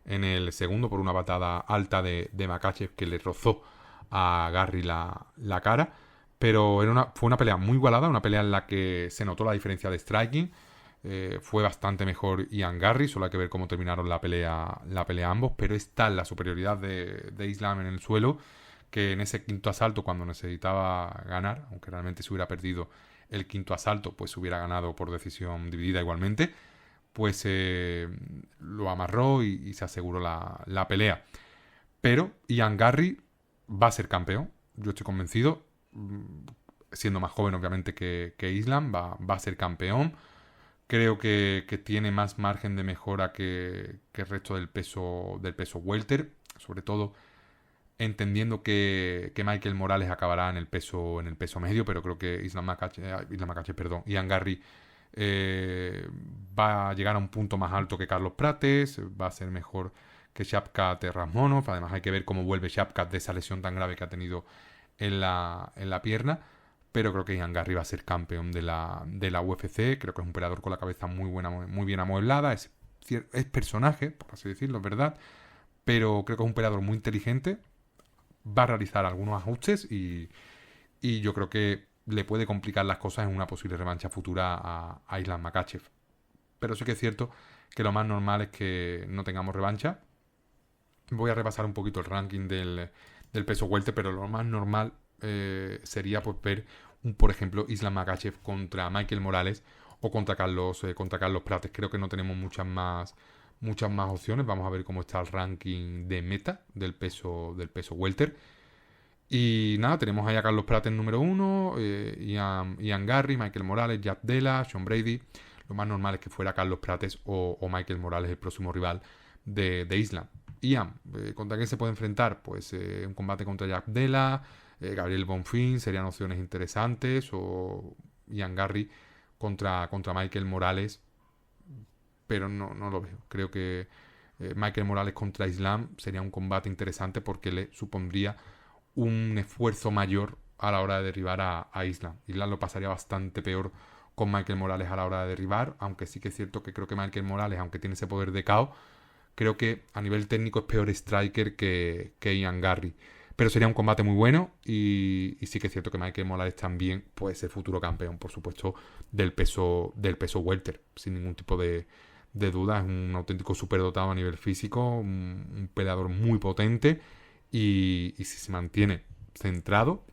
Speaker 1: en el segundo por una patada alta de Makhachev que le rozó a Garry la cara. Pero fue una pelea muy igualada, una pelea en la que se notó la diferencia de striking. Fue bastante mejor Ian Garry, solo hay que ver cómo terminaron la pelea ambos, pero está la superioridad de Islam en el suelo, que en ese quinto asalto, cuando necesitaba ganar, aunque realmente se hubiera perdido el quinto asalto, pues se hubiera ganado por decisión dividida igualmente, pues lo amarró y se aseguró la pelea. Pero Ian Garry va a ser campeón, yo estoy convencido, siendo más joven obviamente que Islam, va a ser campeón. Creo que tiene más margen de mejora que el resto del peso welter, sobre todo entendiendo que Michael Morales acabará en el peso medio, pero creo que Ian Garry va a llegar a un punto más alto que Carlos Prates, va a ser mejor que Shavkat Rakhmonov. Además hay que ver cómo vuelve Shavkat de esa lesión tan grave que ha tenido en la pierna, pero creo que Ian Garry va a ser campeón de la UFC. Creo que es un peleador con la cabeza muy bien amueblada, es personaje, por así decirlo, es verdad, pero creo que es un peleador muy inteligente, va a realizar algunos ajustes y yo creo que le puede complicar las cosas en una posible revancha futura a Islam Makhachev. Pero sí que es cierto que lo más normal es que no tengamos revancha. Voy a repasar un poquito el ranking del peso welter, pero lo más normal sería pues ver por ejemplo Islam Makhachev contra Michael Morales o contra Carlos Prates. Creo que no tenemos muchas más opciones. Vamos a ver cómo está el ranking de meta del peso welter. Y nada, tenemos ahí a Carlos Prates número 1, Ian Garry, Michael Morales, Jack Della, Sean Brady. Lo más normal es que fuera Carlos Prates o Michael Morales el próximo rival de Islam. Ian, ¿contra quién se puede enfrentar? Pues un combate contra Jack Della, Gabriel Bonfim serían opciones interesantes, o Ian Garry contra Michael Morales pero no lo veo. Creo que Michael Morales contra Islam sería un combate interesante porque le supondría un esfuerzo mayor a la hora de derribar a Islam. Islam lo pasaría bastante peor con Michael Morales a la hora de derribar, aunque sí que es cierto que creo que Michael Morales, aunque tiene ese poder de caos, creo que a nivel técnico es peor striker que Ian Garry. Pero sería un combate muy bueno y sí que es cierto que Michael Morales también puede ser futuro campeón, por supuesto, del peso welter, sin ningún tipo de duda. Es un auténtico superdotado a nivel físico, un peleador muy potente y si se mantiene centrado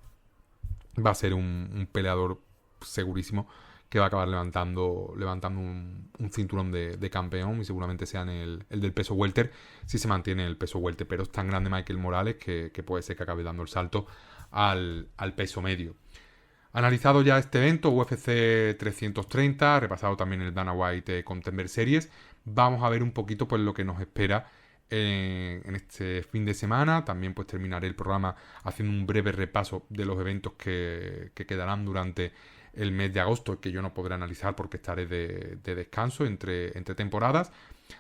Speaker 1: va a ser un peleador segurísimo que va a acabar levantando un cinturón de campeón y seguramente sea en el del peso welter si se mantiene el peso welter. Pero es tan grande Michael Morales que puede ser que acabe dando el salto al peso medio. Analizado ya este evento, UFC 330, repasado también el Dana White Contender Series, vamos a ver un poquito pues lo que nos espera en este fin de semana. También pues terminaré el programa haciendo un breve repaso de los eventos que quedarán durante el mes de agosto, que yo no podré analizar porque estaré de descanso entre temporadas.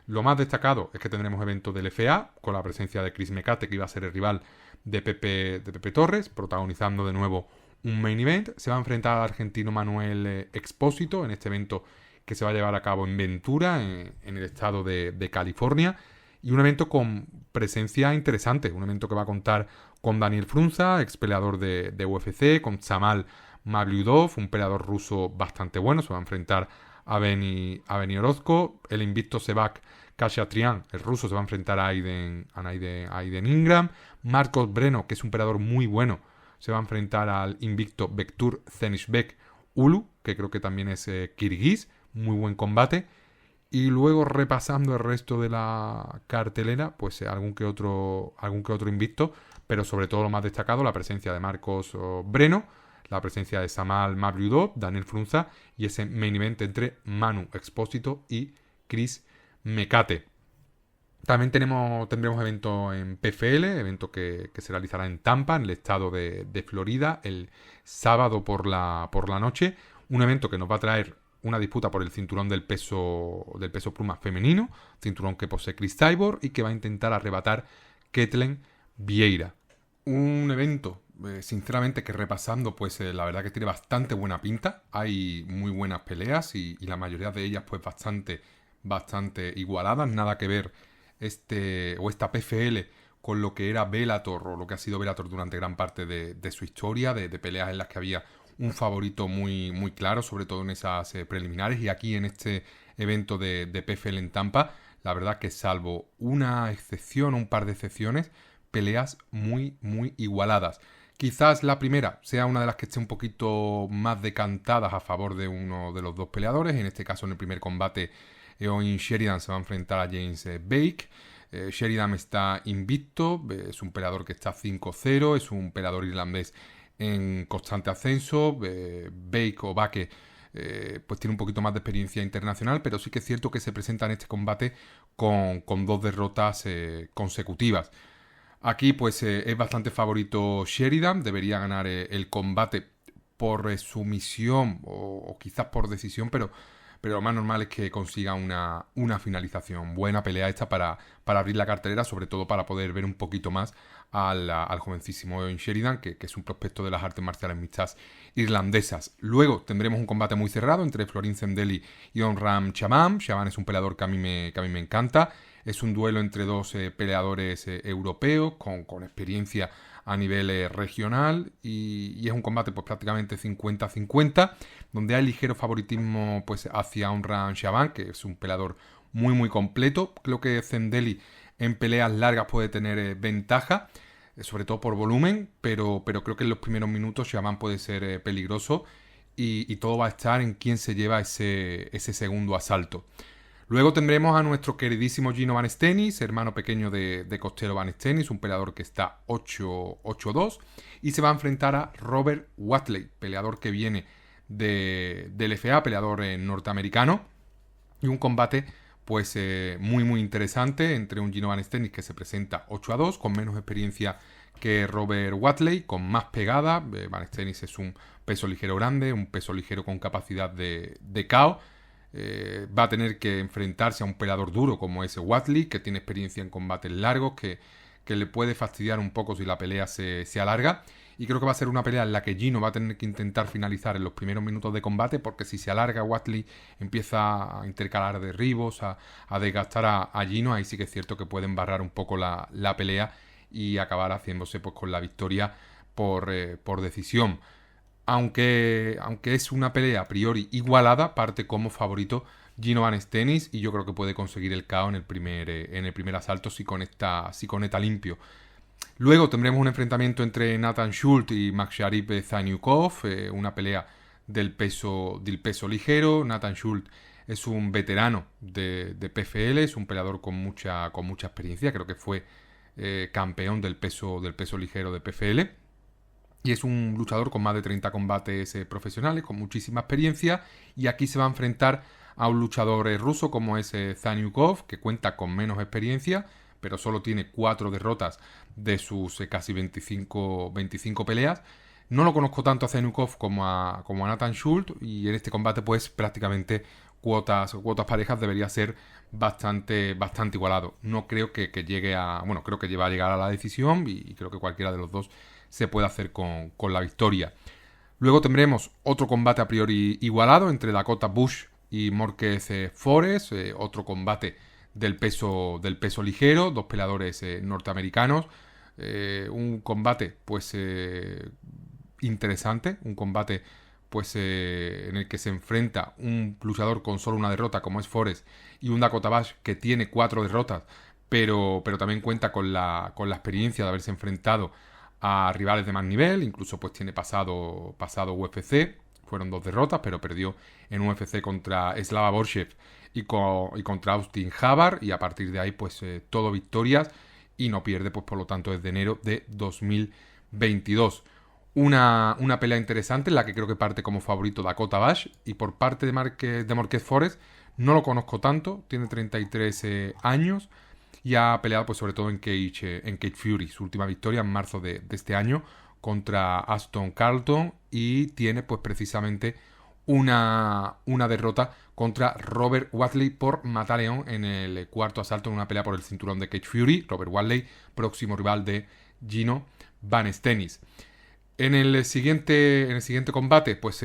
Speaker 1: Lo más destacado es que tendremos eventos del FA con la presencia de Chris Mecate, que iba a ser el rival de Pepe Torres, protagonizando de nuevo un main event. Se va a enfrentar al argentino Manuel Expósito en este evento que se va a llevar a cabo en Ventura, en el estado de California. Y un evento con presencia interesante, un evento que va a contar con Daniel Frunza, ex peleador de UFC, con Samal Mavlyudov, un peleador ruso bastante bueno. Se va a enfrentar a Benny Orozco. El invicto Sebak Khachaturian, el ruso, se va a enfrentar a Aiden Ingram. Marcos Breno, que es un peleador muy bueno, se va a enfrentar al invicto Bektur Zenishbek Ulu, que creo que también es kirguís. Muy buen combate. Y luego, repasando el resto de la cartelera, pues algún que otro invicto, pero sobre todo lo más destacado, la presencia de Marcos Breno, la presencia de Samal Mavlyudov, Daniel Frunza y ese main event entre Manu Expósito y Chris Mecate. También tendremos evento en PFL, evento que se realizará en Tampa, en el estado de Florida, el sábado por la noche. Un evento que nos va a traer una disputa por el cinturón del peso pluma femenino, cinturón que posee Chris Cyborg y que va a intentar arrebatar Ketlen Vieira. Un evento, sinceramente, que repasando, pues la verdad que tiene bastante buena pinta. Hay muy buenas peleas y la mayoría de ellas pues bastante igualadas. Nada que ver esta PFL con lo que era Bellator o lo que ha sido Bellator durante gran parte de su historia, de peleas en las que había un favorito muy, muy claro, sobre todo en esas preliminares. Y aquí en este evento de PFL en Tampa, la verdad que salvo una excepción o un par de excepciones, peleas muy, muy igualadas. Quizás la primera sea una de las que esté un poquito más decantadas a favor de uno de los dos peleadores. En este caso, en el primer combate, Eoin Sheridan se va a enfrentar a James Bake. Sheridan está invicto, es un peleador que está 5-0, es un peleador irlandés en constante ascenso. Bake pues tiene un poquito más de experiencia internacional, pero sí que es cierto que se presenta en este combate con dos derrotas consecutivas. Aquí pues es bastante favorito Sheridan, debería ganar el combate por sumisión o quizás por decisión, pero lo más normal es que consiga una finalización. Buena pelea esta para abrir la cartelera, sobre todo para poder ver un poquito más al jovencísimo Eoin Sheridan, que es un prospecto de las artes marciales mixtas irlandesas. Luego tendremos un combate muy cerrado entre Florin Zemdeli y Onram Chaman. Chaman es un peleador que a mí me encanta. Es un duelo entre dos peleadores europeos con experiencia a nivel regional y es un combate pues prácticamente 50-50, donde hay ligero favoritismo pues hacia Onram Chaman, que es un peleador muy muy completo. Creo que Zemdeli en peleas largas puede tener ventaja, sobre todo por volumen, pero creo que en los primeros minutos Chaman puede ser peligroso y todo va a estar en quién se lleva ese segundo asalto. Luego tendremos a nuestro queridísimo Gino Van Stenis, hermano pequeño de Costero Van Stenis, un peleador que está 8-2, y se va a enfrentar a Robert Watley, peleador que viene del FA, peleador norteamericano, y un combate pues muy muy interesante entre un Gino Van Stenis que se presenta 8-2, con menos experiencia que Robert Watley, con más pegada. Van Stenis es un peso ligero grande, un peso ligero con capacidad de KO. va a tener que enfrentarse a un peleador duro como es Watley, que tiene experiencia en combates largos, que le puede fastidiar un poco si la pelea se alarga. Y creo que va a ser una pelea en la que Gino va a tener que intentar finalizar en los primeros minutos de combate, porque si se alarga, Watley empieza a intercalar derribos, a desgastar a Gino. Ahí sí que es cierto que pueden barrar un poco la pelea y acabar haciéndose pues con la victoria por decisión. Aunque es una pelea a priori igualada, parte como favorito Gino Van Stennis, y yo creo que puede conseguir el KO en el primer asalto si conecta limpio. Luego tendremos un enfrentamiento entre Nathan Schulte y Maksharib Zhaniukov, una pelea del peso ligero. Nathan Schulte es un veterano de PFL, es un peleador con mucha experiencia, creo que fue campeón del peso ligero de PFL. Y es un luchador con más de 30 combates profesionales, con muchísima experiencia. Y aquí se va a enfrentar a un luchador ruso como es Zhaniukov, que cuenta con menos experiencia, pero solo tiene 4 derrotas de sus casi 25 peleas. No lo conozco tanto a Zhaniukov como a Nathan Schulte, y en este combate pues prácticamente cuotas parejas debería ser bastante igualado. No creo que llegue a... Bueno, creo que va a llegar a la decisión, y creo que cualquiera de los dos se puede hacer con la victoria. Luego tendremos otro combate a priori igualado entre Dakota Bush y Márquez Forrest, otro combate del peso ligero, dos peleadores norteamericanos, un combate pues interesante, un combate pues en el que se enfrenta un luchador con solo una derrota como es Forrest y un Dakota Bush que tiene 4 derrotas, pero también cuenta con la experiencia de haberse enfrentado a rivales de más nivel, incluso pues tiene pasado UFC, fueron 2 derrotas, pero perdió en UFC contra Slava Borshev y contra Austin Javar, y a partir de ahí pues todo victorias, y no pierde pues por lo tanto desde enero de 2022. Una pelea interesante en la que creo que parte como favorito Dakota Bush, y por parte de Márquez Forrest no lo conozco tanto, tiene 33 años, y ha peleado pues sobre todo en Cage Fury, su última victoria en marzo de este año contra Aston Carlton, y tiene pues precisamente una derrota contra Robert Watley por mataleón en el cuarto asalto en una pelea por el cinturón de Cage Fury. Robert Watley, próximo rival de Gino Van Stennis. En el siguiente combate pues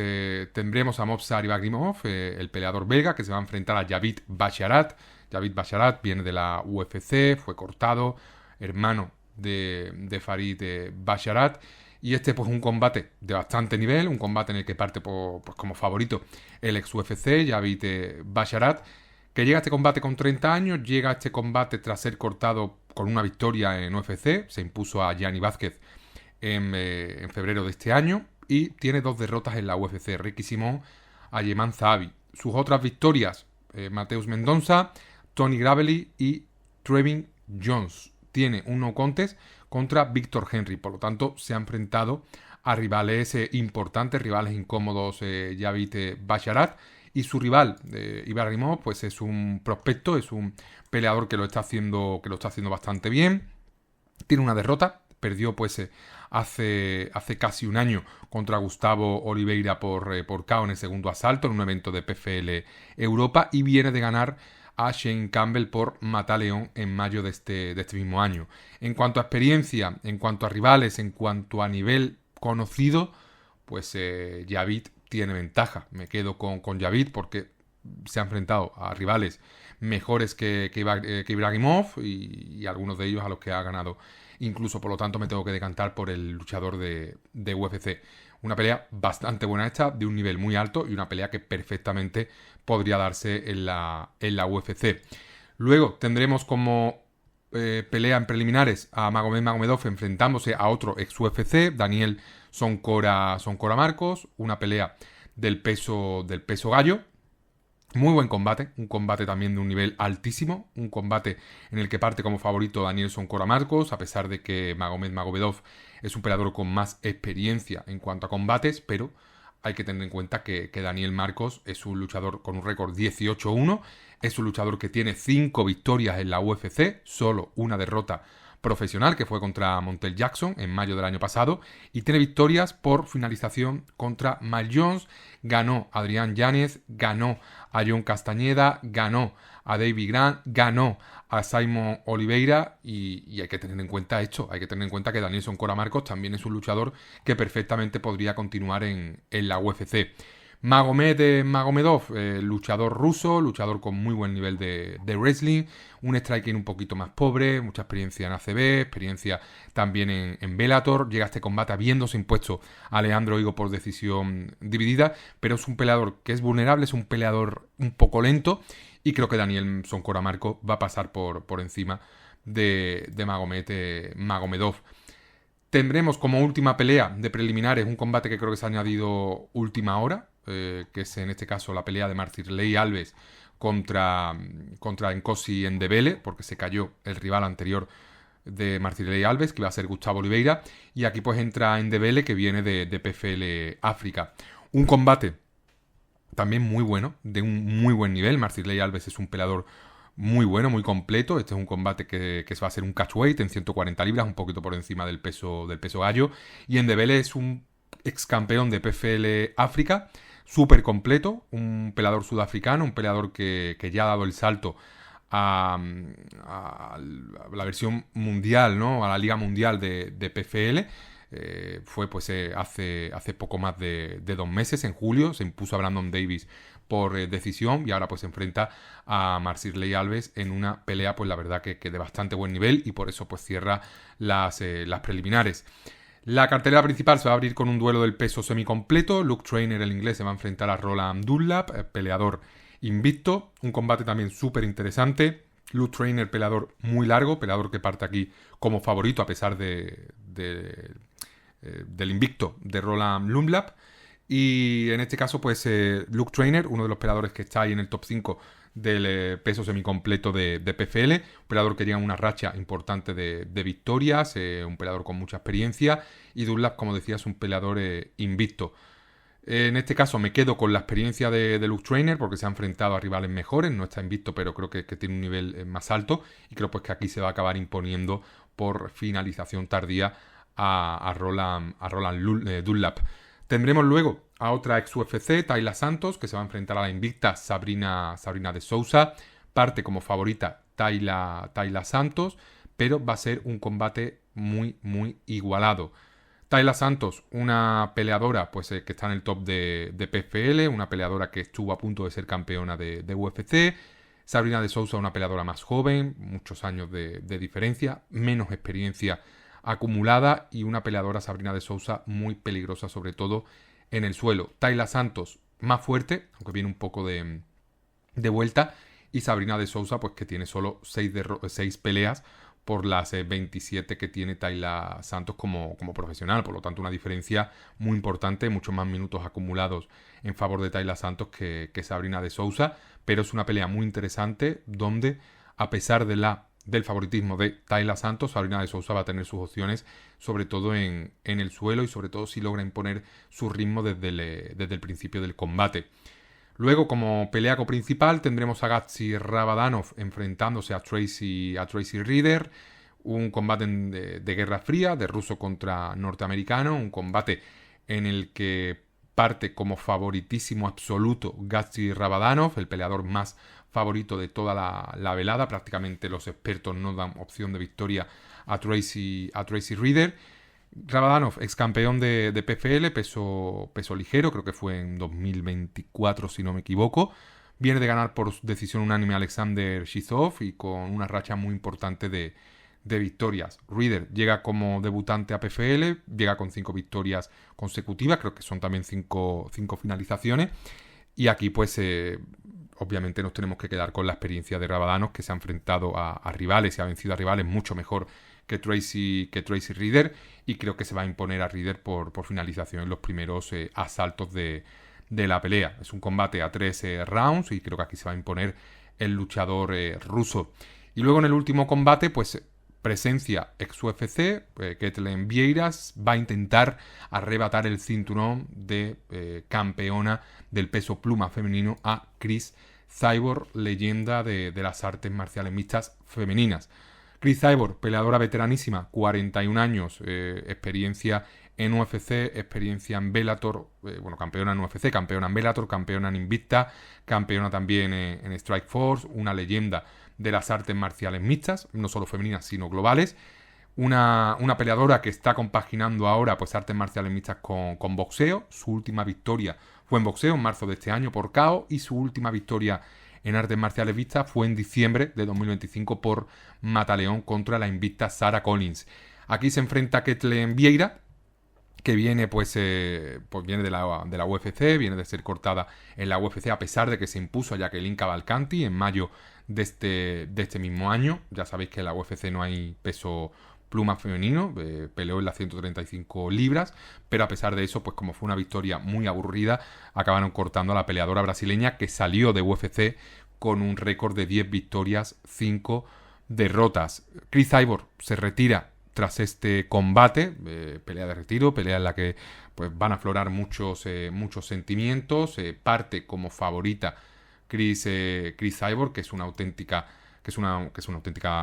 Speaker 1: tendremos a Movsar Ibragimov, el peleador belga, que se va a enfrentar a Javid Basharat. Javid Basharat viene de la UFC, fue cortado, hermano de Farid Basharat. Y este pues un combate de bastante nivel, un combate en el que parte pues, como favorito el ex UFC, Javid Basharat, que llega a este combate con 30 años, llega a este combate tras ser cortado con una victoria en UFC, se impuso a Gianni Vázquez en febrero de este año, y tiene 2 derrotas en la UFC, Ricky Simón a Yeman Zahabi. Sus otras victorias, Mateus Mendonça, Tony Gravely y Trevin Jones. Tiene un no contest contra Víctor Henry, por lo tanto se ha enfrentado a rivales importantes, rivales incómodos, Javid Basharat, y su rival Ibragimov pues es un prospecto, es un peleador que lo está haciendo bastante bien. Tiene una derrota, perdió pues hace casi un año contra Gustavo Oliveira por KO en el segundo asalto en un evento de PFL Europa, y viene de ganar a Shane Campbell por mataleón en mayo de este mismo año. En cuanto a experiencia, en cuanto a rivales, en cuanto a nivel conocido, pues Javid tiene ventaja. Me quedo con Javid porque se ha enfrentado a rivales mejores que Ibragimov, y algunos de ellos a los que ha ganado incluso. Por lo tanto me tengo que decantar por el luchador de UFC. Una pelea bastante buena hecha, de un nivel muy alto, y una pelea que perfectamente podría darse en la UFC. Luego tendremos como pelea en preliminares a Magomedov enfrentándose a otro ex UFC, Daniel Soncora Marcos, una pelea del peso gallo. Muy buen combate, un combate también de un nivel altísimo, un combate en el que parte como favorito Daniel Soncora Marcos, a pesar de que Magomedov es un peleador con más experiencia en cuanto a combates, pero hay que tener en cuenta que Daniel Marcos es un luchador con un récord 18-1, es un luchador que tiene 5 victorias en la UFC, solo una derrota profesional, que fue contra Montel Jackson en mayo del año pasado, y tiene victorias por finalización contra Mike Jones, ganó a Adrián Yáñez, ganó a John Castañeda, ganó a David Grant, ganó a Simon Oliveira, y hay que tener en cuenta esto, hay que tener en cuenta que Danielson Cora Marcos también es un luchador que perfectamente podría continuar en la UFC. Magomedov, luchador ruso, luchador con muy buen nivel de wrestling, un striking un poquito más pobre, mucha experiencia en ACB, experiencia también en Bellator, llega a este combate habiéndose impuesto a Leandro Higo por decisión dividida, pero es un peleador que es vulnerable, es un peleador un poco lento, y creo que Danielson Cora Marcos va a pasar por encima de Magomedov. Tendremos como última pelea de preliminares un combate que creo que se ha añadido última hora, que es en este caso la pelea de Martirley Alves contra Nkosi Ndebele, porque se cayó el rival anterior de Martirley Alves, que iba a ser Gustavo Oliveira, y aquí pues entra Ndebele, que viene de PFL África. Un combate también muy bueno, de un muy buen nivel. Martirley Alves es un peleador muy bueno, muy completo. Este es un combate que va a ser un catchweight en 140 libras, un poquito por encima del peso gallo. Y Ndebele es un ex campeón de PFL África, súper completo, un peleador sudafricano, un peleador que ya ha dado el salto a la versión mundial, ¿no? A la Liga Mundial de PFL. Fue pues hace poco más de 2 meses, en julio, se impuso a Brandon Davis por decisión, y ahora pues se enfrenta a Martirley Alves en una pelea, pues la verdad que de bastante buen nivel, y por eso pues cierra las preliminares. La cartelera principal se va a abrir con un duelo del peso semicompleto. Luke Trainer, el inglés, se va a enfrentar a Roland Dunlap, peleador invicto. Un combate también súper interesante. Luke Trainer, peleador muy largo, peleador que parte aquí como favorito a pesar del invicto de Roland Dunlap. Y en este caso, pues Luke Trainer, uno de los peleadores que está ahí en el top 5 del peso semicompleto de PFL, un peleador que llega a una racha importante de victorias, un peleador con mucha experiencia, y Dunlap, como decía, es un peleador invicto. En este caso me quedo con la experiencia de Luke Trainer, porque se ha enfrentado a rivales mejores, no está invicto, pero creo que tiene un nivel más alto, y creo pues que aquí se va a acabar imponiendo por finalización tardía a Roland Dunlap. Tendremos luego a otra ex UFC, Tayla Santos, que se va a enfrentar a la invicta Sabrina de Sousa. Parte como favorita Tayla Santos, pero va a ser un combate muy, muy igualado. Tayla Santos, una peleadora pues que está en el top de PFL, una peleadora que estuvo a punto de ser campeona de UFC. Sabrina de Sousa, una peleadora más joven, muchos años de diferencia, menos experiencia acumulada, y una peleadora, Sabrina de Sousa, muy peligrosa, sobre todo en el suelo. Tayla Santos, más fuerte, aunque viene un poco de vuelta, y Sabrina de Sousa, pues que tiene solo 6 peleas por las 27 que tiene Tayla Santos como profesional. Por lo tanto, una diferencia muy importante, muchos más minutos acumulados en favor de Tayla Santos que Sabrina de Sousa, pero es una pelea muy interesante donde, a pesar del favoritismo de Tayla Santos, Sabrina de Sousa va a tener sus opciones, sobre todo en el suelo, y sobre todo si logra imponer su ritmo desde el principio del combate. Luego, como pelea coprincipal, tendremos a Gazi Rabadanov enfrentándose a Tracy Reader. Un combate de Guerra Fría, de ruso contra norteamericano. Un combate en el que parte como favoritísimo absoluto Gazi Rabadanov, el peleador más favorito de toda la velada. Prácticamente los expertos no dan opción de victoria a Tracy Reader. Rabadanov, ex campeón de PFL, peso ligero, creo que fue en 2024 si no me equivoco. Viene de ganar por decisión unánime a Alexander Shizov, y con una racha muy importante de victorias. Reader llega como debutante a PFL, llega con 5 victorias consecutivas, creo que son también 5 finalizaciones. Y aquí pues obviamente nos tenemos que quedar con la experiencia de Rabadanov, que se ha enfrentado a rivales y ha vencido a rivales mucho mejor que Tracy Reader, y creo que se va a imponer a Reader por finalización en los primeros asaltos de la pelea. Es un combate a 3 rounds, y creo que aquí se va a imponer el luchador ruso. Y luego en el último combate, pues presencia ex UFC, Ketlen Vieiras va a intentar arrebatar el cinturón de campeona del peso pluma femenino a Cris Cyborg, leyenda de las artes marciales mixtas femeninas. Cris Cyborg, peleadora veteranísima, 41 años, experiencia en UFC, experiencia en Bellator, campeona en UFC, campeona en Bellator, campeona en Invicta, campeona también en Strikeforce, una leyenda de las artes marciales mixtas, no solo femeninas, sino globales. Una peleadora que está compaginando ahora pues artes marciales mixtas con boxeo. Su última victoria fue en boxeo en marzo de este año por KO, y su última victoria en artes marciales mixtas fue en diciembre de 2025 por mataleón contra la invicta Sarah Collins. Aquí se enfrenta a Ketlen Vieira, que viene viene de la UFC, viene de ser cortada en la UFC a pesar de que se impuso a Jacqueline Cavalcanti en mayo de este mismo año. Ya sabéis que en la UFC no hay peso pluma femenino, peleó en las 135 libras, pero a pesar de eso, pues como fue una victoria muy aburrida, acabaron cortando a la peleadora brasileña, que salió de UFC con un récord de 10 victorias, 5 derrotas. Cris Cyborg se retira tras este combate, pelea de retiro, pelea en la que pues van a aflorar muchos sentimientos. Parte como favorita Cris Cyborg, que es una auténtica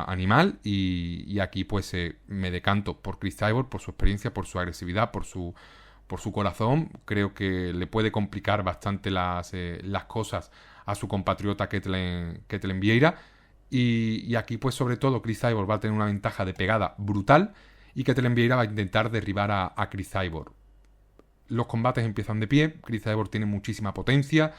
Speaker 1: animal, y aquí pues me decanto por Cris Cyborg, por su experiencia, por su agresividad, por su corazón. Creo que le puede complicar bastante las cosas a su compatriota Ketlen Vieira. Y aquí, pues sobre todo, Cris Cyborg va a tener una ventaja de pegada brutal, y Ketlen Vieira va a intentar derribar a Cris Cyborg. Los combates empiezan de pie. Cris Cyborg tiene muchísima potencia.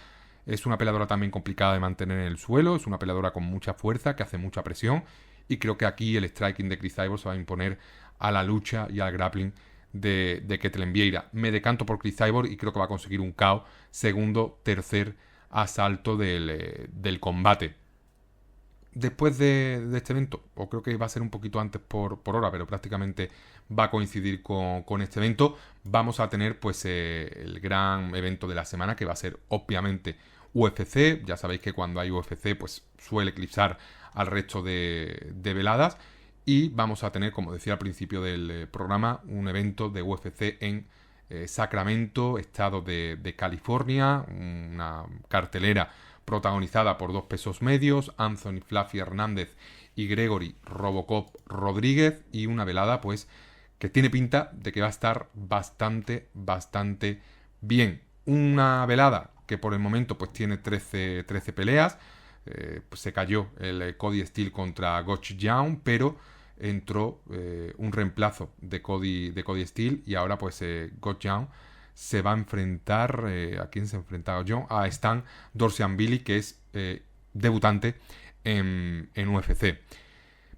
Speaker 1: Es una peleadora también complicada de mantener en el suelo. Es una peleadora con mucha fuerza, que hace mucha presión. Y creo que aquí el striking de Cris Cyborg se va a imponer a la lucha y al grappling de Ketlen Vieira. Me decanto por Cris Cyborg y creo que va a conseguir un KO segundo, tercer asalto del combate. Después de este evento, o creo que va a ser un poquito antes por hora, pero prácticamente va a coincidir con este evento, vamos a tener pues el gran evento de la semana, que va a ser obviamente UFC. Ya sabéis que cuando hay UFC pues suele eclipsar al resto de veladas, y vamos a tener, como decía al principio del programa, un evento de UFC en Sacramento, estado de California, una cartelera protagonizada por dos pesos medios, Anthony Fluffy Hernández y Gregory Robocop Rodríguez, y una velada pues que tiene pinta de que va a estar bastante bien. Una velada que por el momento pues tiene 13 peleas. Pues se cayó el Cody Steele contra Goch Young, pero entró un reemplazo de Cody Steele, y ahora pues Goch Young se va a enfrentar, ¿a quién se ha enfrentado John? A Stan Dorsian-Billy, que es debutante en UFC.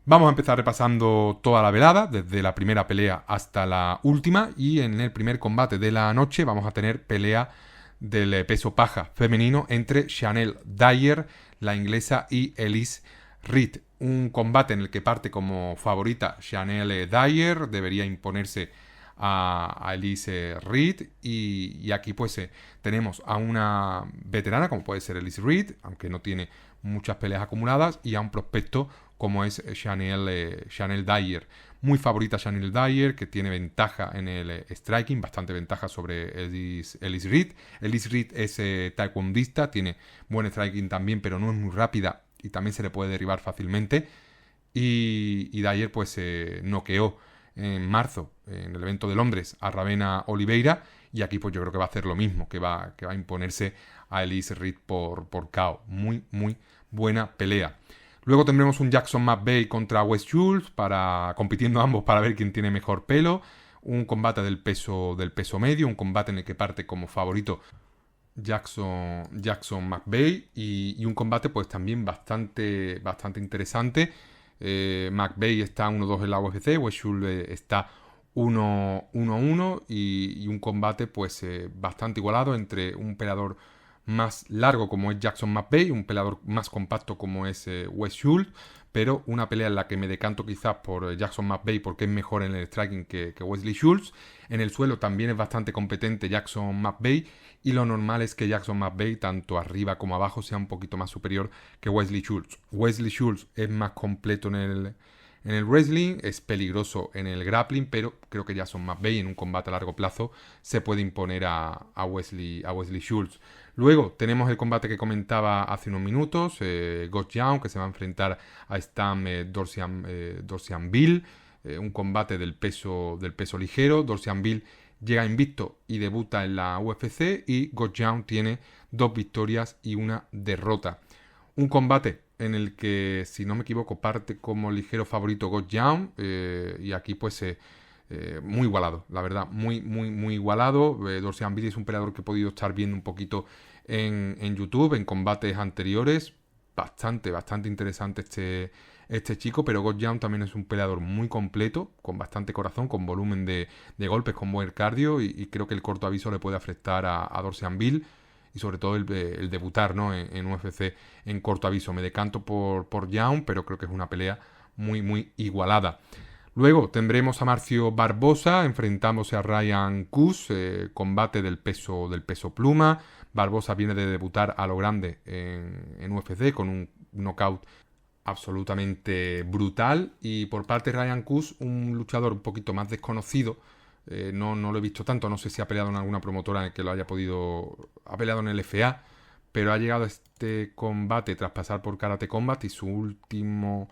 Speaker 1: Vamos a empezar repasando toda la velada, desde la primera pelea hasta la última, y en el primer combate de la noche vamos a tener pelea del peso paja femenino entre Chanel Dyer, la inglesa, y Elise Reed. Un combate en el que parte como favorita Chanel Dyer, debería imponerse a Elise Reed, y aquí pues tenemos a una veterana como puede ser Elise Reed, aunque no tiene muchas peleas acumuladas, y a un prospecto como es Chanel Dyer. Muy favorita Chanel Dyer, que tiene ventaja en el striking, bastante ventaja sobre Elise Reed. Elise Reed es taekwondista, tiene buen striking también, pero no es muy rápida y también se le puede derribar fácilmente. Y Dyer pues noqueó en marzo en el evento de Londres a Ravena Oliveira, y aquí pues yo creo que va a hacer lo mismo, que va a imponerse a Elise Reed por KO. Muy buena pelea. Luego tendremos un Jackson McVeigh contra Wes Jules, compitiendo ambos para ver quién tiene mejor pelo. Un combate del peso medio, un combate en el que parte como favorito Jackson McVeigh, y un combate pues también bastante interesante. McVeigh está 1-2 en la UFC, Wes Jules está 1-1, y un combate pues bastante igualado entre un peleador más largo como es Jackson McVeigh, un peleador más compacto como es Wes Jules, pero una pelea en la que me decanto quizás por Jackson McVeigh porque es mejor en el striking que Wesley Schultz. En el suelo también es bastante competente Jackson McVeigh, y lo normal es que Jackson McVeigh tanto arriba como abajo sea un poquito más superior que Wesley Schultz. Wesley Schultz es más completo en en el wrestling, es peligroso en el grappling, pero creo que Jason McVeigh en un combate a largo plazo se puede imponer a Wesley Schultz. Luego tenemos el combate que comentaba hace unos minutos, Goat Young, que se va a enfrentar a Stan Dorsian Bill, un combate del peso ligero. Dorsian Bill llega invicto y debuta en la UFC, y Goat Young tiene 2 victorias y una derrota. Un combate en el que, si no me equivoco, parte como ligero favorito Goat Young, y aquí pues muy igualado, la verdad, muy igualado. Dorsian Bill es un peleador que he podido estar viendo un poquito en YouTube, en combates anteriores. Bastante interesante este chico, pero Goat Young también es un peleador muy completo, con bastante corazón, con volumen de golpes, con buen cardio, y creo que el corto aviso le puede afectar a Dorsian Bill, y sobre todo el debutar, ¿no?, en UFC en corto aviso. Me decanto por Young, pero creo que es una pelea muy igualada. Luego tendremos a Marcio Barbosa enfrentándose a Ryan Kus, combate del peso pluma. Barbosa viene de debutar a lo grande en UFC con un knockout absolutamente brutal, y por parte de Ryan Kus, un luchador un poquito más desconocido. No lo he visto tanto, no sé si ha peleado en alguna promotora en que lo haya podido... Ha peleado en el LFA, pero ha llegado a este combate tras pasar por Karate Combat, y su último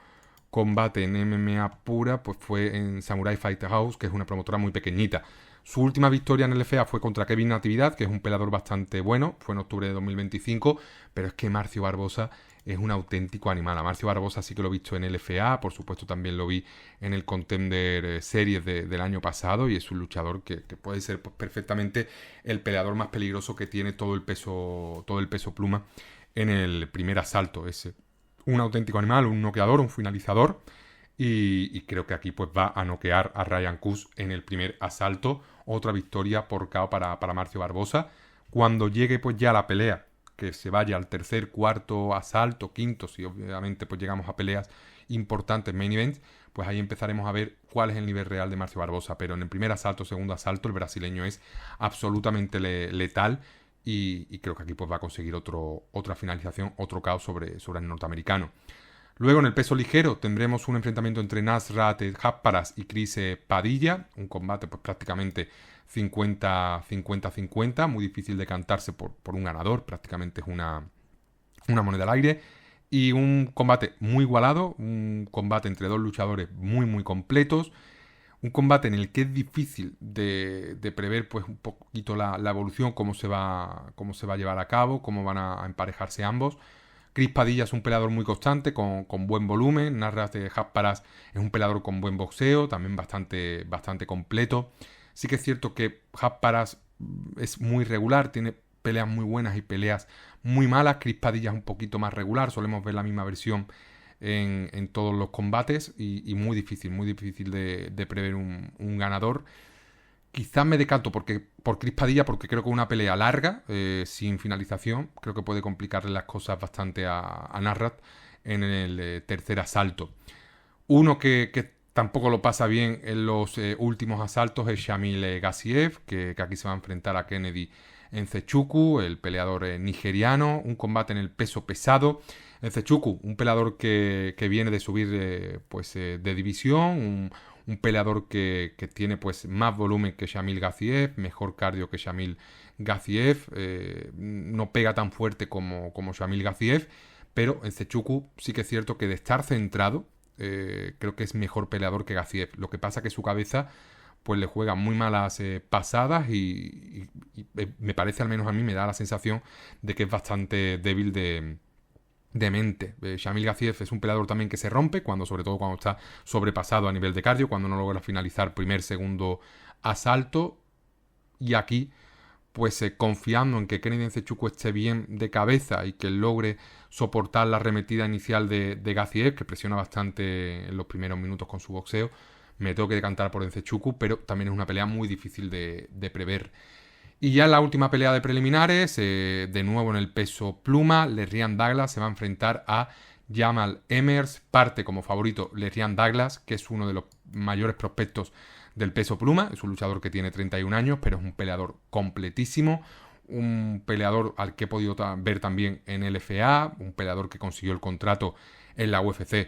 Speaker 1: combate en MMA pura pues fue en Samurai Fighter House, que es una promotora muy pequeñita. Su última victoria en el LFA fue contra Kevin Natividad, que es un peleador bastante bueno, fue en octubre de 2025, pero es que Marcio Barbosa es un auténtico animal. A Marcio Barbosa sí que lo he visto en el LFA, por supuesto también lo vi en el Contender Series del año pasado, y es un luchador que puede ser pues, perfectamente el peleador más peligroso que tiene todo el peso pluma en el primer asalto. Es un auténtico animal, un noqueador, un finalizador, y creo que aquí pues va a noquear a Ryan Kus en el primer asalto. Otra victoria por KO para Marcio Barbosa. Cuando llegue pues ya la pelea, que se vaya al tercer, cuarto asalto, quinto, si obviamente pues llegamos a peleas importantes, main events, pues ahí empezaremos a ver cuál es el nivel real de Marcio Barbosa. Pero en el primer asalto, segundo asalto, el brasileño es absolutamente letal, y creo que aquí pues va a conseguir otra finalización, otro KO sobre el norteamericano. Luego en el peso ligero tendremos un enfrentamiento entre Nasrat Haqparast y Chris Padilla, un combate pues prácticamente 50-50, muy difícil de cantarse por un ganador, prácticamente es una moneda al aire, y un combate muy igualado, un combate entre dos luchadores muy completos, un combate en el que es difícil de prever pues un poquito la evolución, cómo se va a llevar a cabo, cómo van a emparejarse ambos. Chris Padilla es un peleador muy constante, con buen volumen. Nasrat Haqparast es un peleador con buen boxeo, también bastante completo. Sí que es cierto que Haqparast es muy regular, tiene peleas muy buenas y peleas muy malas. Chris Padilla es un poquito más regular, solemos ver la misma versión en todos los combates, y muy difícil de prever un ganador. Quizás me decanto por Chris Padilla, porque creo que una pelea larga, sin finalización, creo que puede complicarle las cosas bastante a Nasrat en el tercer asalto. Uno que tampoco lo pasa bien en los últimos asaltos es Shamil Gaziev, que aquí se va a enfrentar a Kennedy Nzechukwu, el peleador nigeriano. Un combate en el peso pesado. Nzechukwu, un peleador que viene de subir de división, un peleador que tiene pues más volumen que Shamil Gaziev, mejor cardio que Shamil Gaziev, no pega tan fuerte como Shamil Gaziev, pero Nzechukwu sí que es cierto que de estar centrado, creo que es mejor peleador que Gaziev. Lo que pasa que su cabeza pues le juega muy malas pasadas, y me parece, al menos a mí, me da la sensación de que es bastante débil de mente. Shamil Gaziev es un peleador también que se rompe, sobre todo cuando está sobrepasado a nivel de cardio, cuando no logra finalizar primer, segundo asalto. Y aquí, pues confiando en que Kennedy Nzechukwu esté bien de cabeza y que logre soportar la arremetida inicial de Gaziev, que presiona bastante en los primeros minutos con su boxeo, me tengo que decantar por Nzechukwu, pero también es una pelea muy difícil de prever. Y ya en la última pelea de preliminares, de nuevo en el peso pluma, Lerryan Douglas se va a enfrentar a Jamal Emmers. Parte como favorito Lerryan Douglas, que es uno de los mayores prospectos del peso pluma. Es un luchador que tiene 31 años, pero es un peleador completísimo. Un peleador al que he podido ver también en LFA, un peleador que consiguió el contrato en la UFC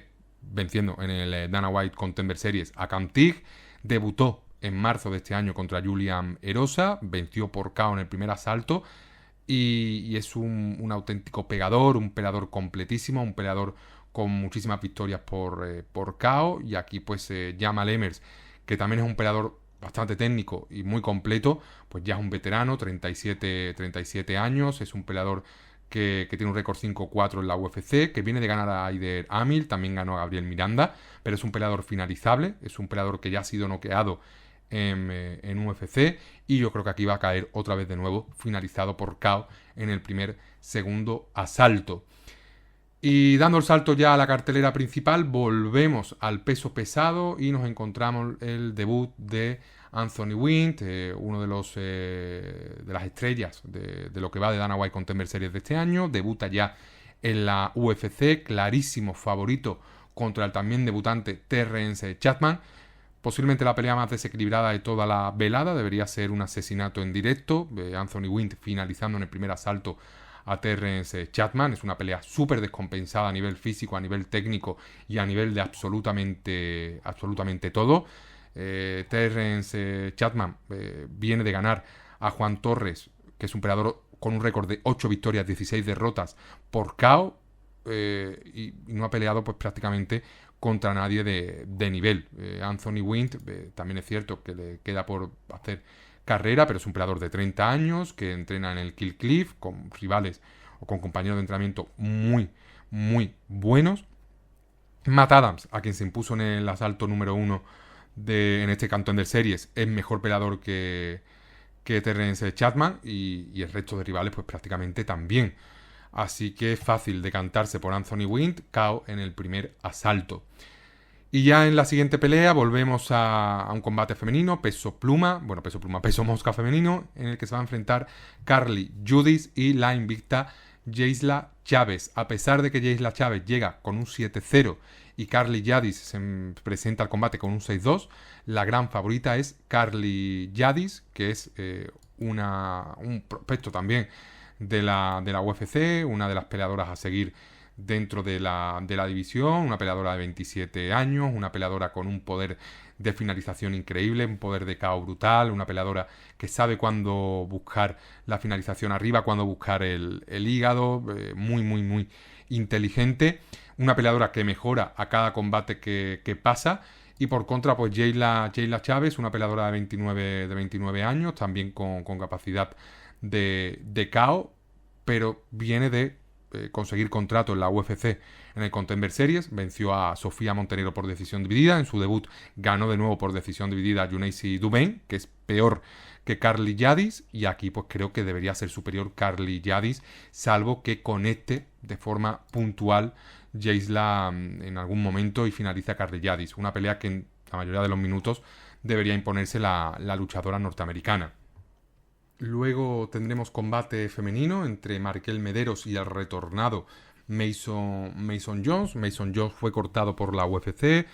Speaker 1: venciendo en el Dana White Contender Series a Cam Teague. Debutó en marzo de este año contra Julian Erosa, venció por KO en el primer asalto y es un auténtico pegador, un peleador completísimo, un peleador con muchísimas victorias por KO. Y aquí pues Jamal Emmers, que también es un peleador bastante técnico y muy completo, pues ya es un veterano, 37 años, es un peleador que tiene un récord 5-4 en la UFC, que viene de ganar a Aider Amil, también ganó a Gabriel Miranda, pero es un peleador finalizable, es un peleador que ya ha sido noqueado en UFC, y yo creo que aquí va a caer otra vez de nuevo finalizado por KO en el segundo asalto. Y dando el salto ya a la cartelera principal, volvemos al peso pesado y nos encontramos el debut de Anthony Wint, uno de las estrellas de lo que va de Dana White Contender Series de este año. Debuta ya en la UFC, clarísimo favorito contra el también debutante Terrence Chapman. Posiblemente la pelea más desequilibrada de toda la velada, debería ser un asesinato en directo. Anthony Wint finalizando en el primer asalto a Terrence Chapman. Es una pelea súper descompensada a nivel físico, a nivel técnico y a nivel de absolutamente todo. Terrence Chapman viene de ganar a Juan Torres, que es un peleador con un récord de 8 victorias, 16 derrotas por KO, y no ha peleado pues prácticamente contra nadie de nivel. Anthony Wint, también es cierto que le queda por hacer carrera, pero es un peleador de 30 años que entrena en el Kill Cliff con rivales o con compañeros de entrenamiento muy buenos. Matt Adams, a quien se impuso en el asalto número 1 en este Contender Series, es mejor peleador que Terrence Chapman, y el resto de rivales pues prácticamente también. Así que es fácil decantarse por Anthony Wint, KO en el primer asalto. Y ya en la siguiente pelea volvemos a un combate femenino, peso mosca femenino, en el que se va a enfrentar Carly Judis y la invicta Gisela Chávez. A pesar de que Gisela Chávez llega con un 7-0 y Carly Judis se presenta al combate con un 6-2, la gran favorita es Carly Judis, que es un prospecto también de la UFC, una de las peleadoras a seguir dentro de la división, una peleadora de 27 años, una peleadora con un poder de finalización increíble, un poder de KO brutal, una peleadora que sabe cuándo buscar la finalización arriba, cuándo buscar el hígado, muy inteligente, una peleadora que mejora a cada combate que pasa. Y por contra, pues Gisela Chávez, una peleadora de 29 años, también con capacidad de KO, pero viene de conseguir contrato en la UFC en el Contender Series. Venció a Sofía Montenegro por decisión dividida. En su debut ganó de nuevo por decisión dividida a Younessi Dubain, que es peor que Carly Judis, y aquí pues creo que debería ser superior Carly Judis, salvo que conecte de forma puntual Gisela en algún momento y finaliza a Carly Judis. Una pelea que en la mayoría de los minutos debería imponerse la luchadora norteamericana. Luego tendremos combate femenino entre Markel Mederos y el retornado Mason Jones. Mason Jones fue cortado por la UFC,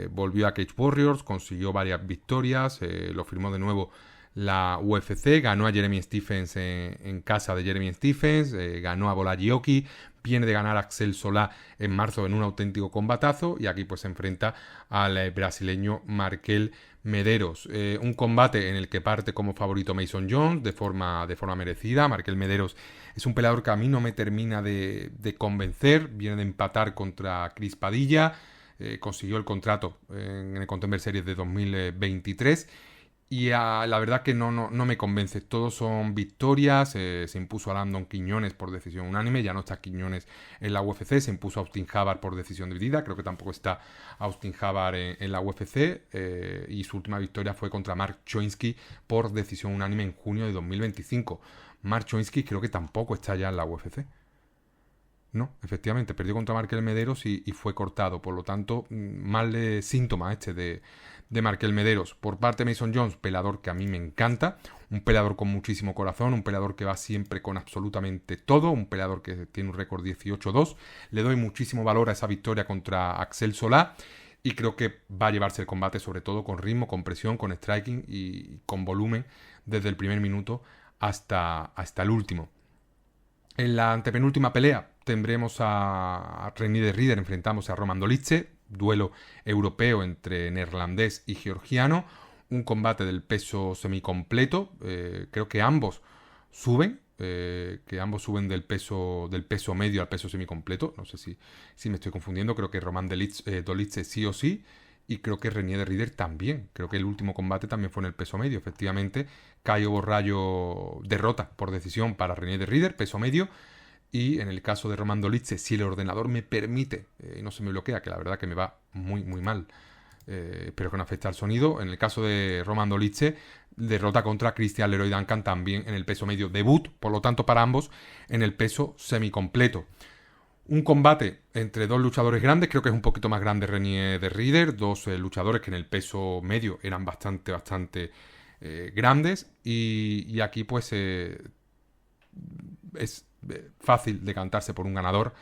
Speaker 1: volvió a Cage Warriors, consiguió varias victorias, lo firmó de nuevo la UFC, ganó a Jeremy Stephens en casa de Jeremy Stephens, ganó a Bolagioki, viene de ganar a Axel Solá en marzo en un auténtico combatazo, y aquí pues se enfrenta al brasileño Markel Mederos. Un combate en el que parte como favorito Mason Jones de forma merecida. Markel Mederos es un peleador que a mí no me termina de convencer, viene de empatar contra Chris Padilla, consiguió el contrato en el Contender Series de 2023. Y la verdad que no me convence. Todos son victorias. Se impuso a Landon Quiñones por decisión unánime. Ya no está Quiñones en la UFC. Se impuso a Austin Havard por decisión dividida. Creo que tampoco está Austin Havard en la UFC. Y su última victoria fue contra Mark Choinsky por decisión unánime en junio de 2025. Mark Choinsky creo que tampoco está ya en la UFC. No, efectivamente, perdió contra Markel Mederos y fue cortado. Por lo tanto, mal síntoma de Markel Mederos. Por parte de Mason Jones, peleador que a mí me encanta, un peleador con muchísimo corazón, un peleador que va siempre con absolutamente todo, un peleador que tiene un récord 18-2. Le doy muchísimo valor a esa victoria contra Axel Solá y creo que va a llevarse el combate sobre todo con ritmo, con presión, con striking y con volumen desde el primer minuto hasta el último. En la antepenúltima pelea tendremos a René de Ridder enfrentándose a Roman Dolidze, duelo europeo entre neerlandés y georgiano, un combate del peso semicompleto. Creo que ambos suben, del peso medio al peso semicompleto. No sé si me estoy confundiendo. Creo que Roman Dolidze sí o sí, y creo que René de Ridder también. Creo que el último combate también fue en el peso medio. Efectivamente, Caio Borrallo derrota por decisión para René de Ridder, peso medio. Y en el caso de Roman Dolidze, si el ordenador me permite y no se me bloquea, que la verdad que me va muy muy mal, espero que no afecte al sonido. En el caso de Roman Dolidze, derrota contra Christian Leroy Duncan también en el peso medio, debut, por lo tanto para ambos en el peso semicompleto. Un combate entre dos luchadores grandes, creo que es un poquito más grande René de Ridder, dos luchadores que en el peso medio eran bastante grandes, y aquí pues es fácil decantarse por un ganador,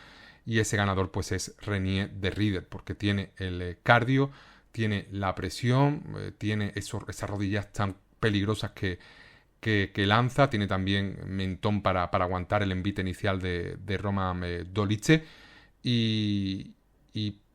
Speaker 1: y ese ganador pues es René de Ridder, porque tiene el cardio, tiene la presión, tiene esas rodillas tan peligrosas que lanza, tiene también mentón para aguantar el envite inicial de Roman Dolidze, y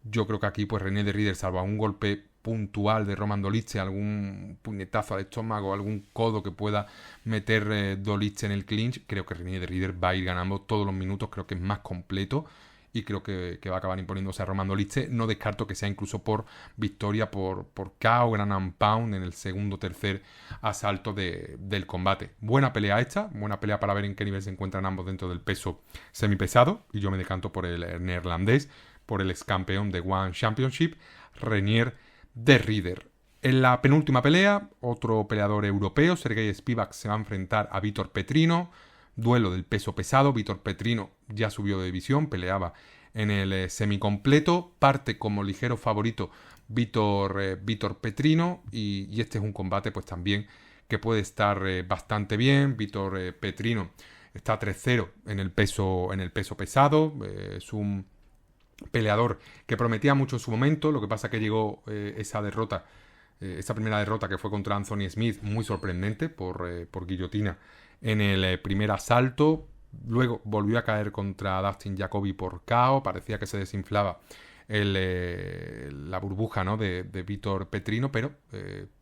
Speaker 1: yo creo que aquí pues René de Ridder, salvo un golpe puntual de Roman Dolidze, algún puñetazo al estómago, algún codo que pueda meter Dolidze en el clinch, creo que René de Ridder va a ir ganando todos los minutos. Creo que es más completo y creo que va a acabar imponiéndose a Roman Dolidze. No descarto que sea incluso por victoria por KO, Ground and Pound en el segundo o tercer asalto del combate. Buena pelea esta, buena pelea para ver en qué nivel se encuentran ambos dentro del peso semipesado, y yo me decanto por el neerlandés, por el ex campeón de One Championship, René de Ridder. En la penúltima pelea, otro peleador europeo, Sergey Spivak, se va a enfrentar a Vitor Petrino. Duelo del peso pesado. Vitor Petrino ya subió de división, peleaba en el semicompleto. Parte como ligero favorito Vitor Petrino, y este es un combate pues también que puede estar bastante bien. Vitor Petrino está 3-0 en el peso pesado. Es un peleador que prometía mucho en su momento. Lo que pasa que llegó esa primera derrota que fue contra Anthony Smith, muy sorprendente por guillotina en el primer asalto. Luego volvió a caer contra Dustin Jacoby por KO. Parecía que se desinflaba la burbuja, ¿no?, de Vitor Petrino, pero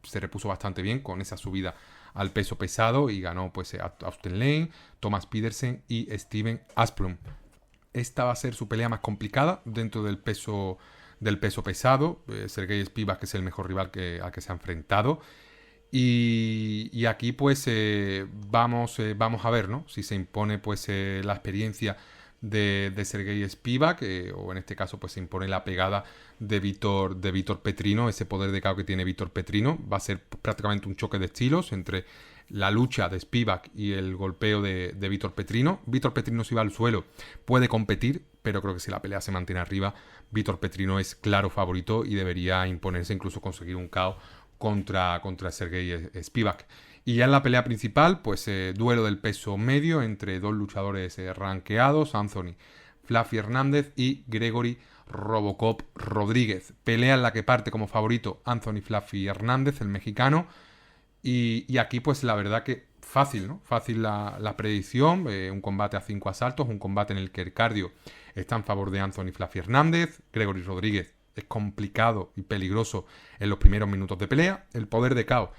Speaker 1: se repuso bastante bien con esa subida al peso pesado y ganó pues Austin Lane, Thomas Pedersen y Steven Asplund. Esta va a ser su pelea más complicada dentro del peso pesado. Sergey Spivak, que es el mejor rival al que se ha enfrentado. Y aquí pues vamos a ver, ¿no?, si se impone pues la experiencia de Sergey Spivak, o en este caso pues se impone la pegada de Vitor Petrino, ese poder de KO que tiene Vitor Petrino. Va a ser prácticamente un choque de estilos entre la lucha de Spivak y el golpeo de Vitor Petrino. Vitor Petrino, si va al suelo, puede competir, pero creo que si la pelea se mantiene arriba, Vitor Petrino es claro favorito y debería imponerse, incluso conseguir un KO contra Sergey Spivak. Y ya en la pelea principal, pues duelo del peso medio entre dos luchadores rankeados, Anthony Fluffy Hernández y Gregory Robocop Rodríguez. Pelea en la que parte como favorito Anthony Fluffy Hernández, el mexicano. Y aquí pues la verdad que fácil, ¿no? Fácil la predicción. Un combate a 5 asaltos, un combate en el que el cardio está en favor de Anthony Fluffy Hernández. Gregory Rodríguez es complicado y peligroso en los primeros minutos de pelea. El poder de KO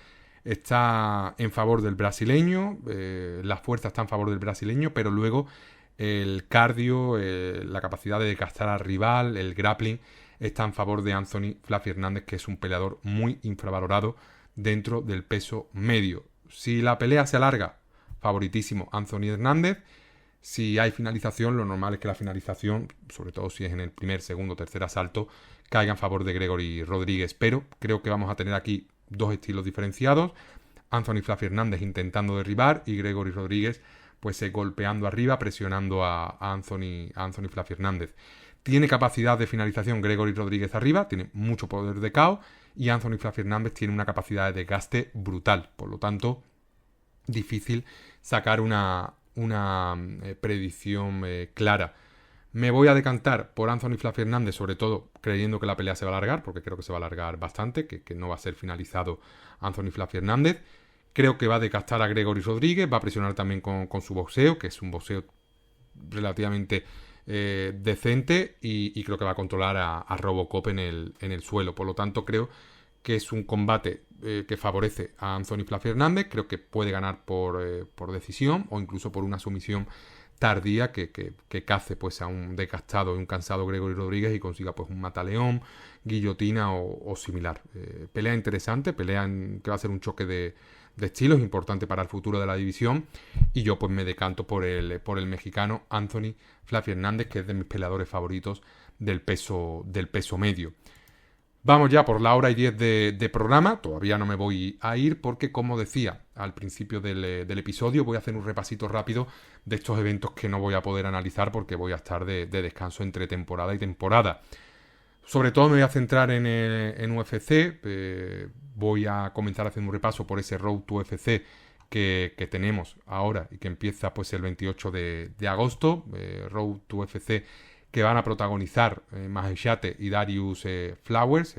Speaker 1: está en favor del brasileño, la fuerza está en favor del brasileño, pero luego el cardio, la capacidad de desgastar al rival, el grappling, está en favor de Anthony Fluffy Hernández, que es un peleador muy infravalorado dentro del peso medio. Si la pelea se alarga, favoritísimo Anthony Hernández. Si hay finalización, lo normal es que la finalización, sobre todo si es en el primer, segundo, tercer asalto, caiga en favor de Gregory Rodríguez. Pero creo que vamos a tener aquí dos estilos diferenciados. Anthony Fluffy Hernández intentando derribar y Gregory Rodríguez pues golpeando arriba, presionando a Anthony Fluffy Hernández. Tiene capacidad de finalización Gregory Rodríguez arriba, tiene mucho poder de KO, y Anthony Fluffy Hernández tiene una capacidad de desgaste brutal. Por lo tanto, difícil sacar una predicción clara. Me voy a decantar por Anthony Fluffy Hernández, sobre todo creyendo que la pelea se va a alargar, porque creo que se va a alargar bastante, que no va a ser finalizado Anthony Fluffy Hernández. Creo que va a desgastar a Gregory Rodríguez, va a presionar también con su boxeo, que es un boxeo relativamente decente y creo que va a controlar a Robocop en el suelo. Por lo tanto, creo que es un combate que favorece a Anthony Flaffy Hernández. Creo que puede ganar por decisión o incluso por una sumisión tardía que cace pues a un desgastado y un cansado Gregory Rodríguez y consiga pues un mataleón, guillotina o similar. Pelea interesante, que va a ser un choque de estilos importante para el futuro de la división, y yo pues me decanto por el mexicano Anthony Flaffy Hernández, que es de mis peleadores favoritos del peso medio. Vamos ya por la hora y 10 de programa. Todavía no me voy a ir porque, como decía al principio del episodio, voy a hacer un repasito rápido de estos eventos que no voy a poder analizar porque voy a estar de descanso entre temporada y temporada. Sobre todo me voy a centrar en UFC. Voy a comenzar haciendo un repaso por ese Road to UFC que tenemos ahora y que empieza pues el 28 de agosto. Road to UFC que van a protagonizar Maheshate y Darius Flowers,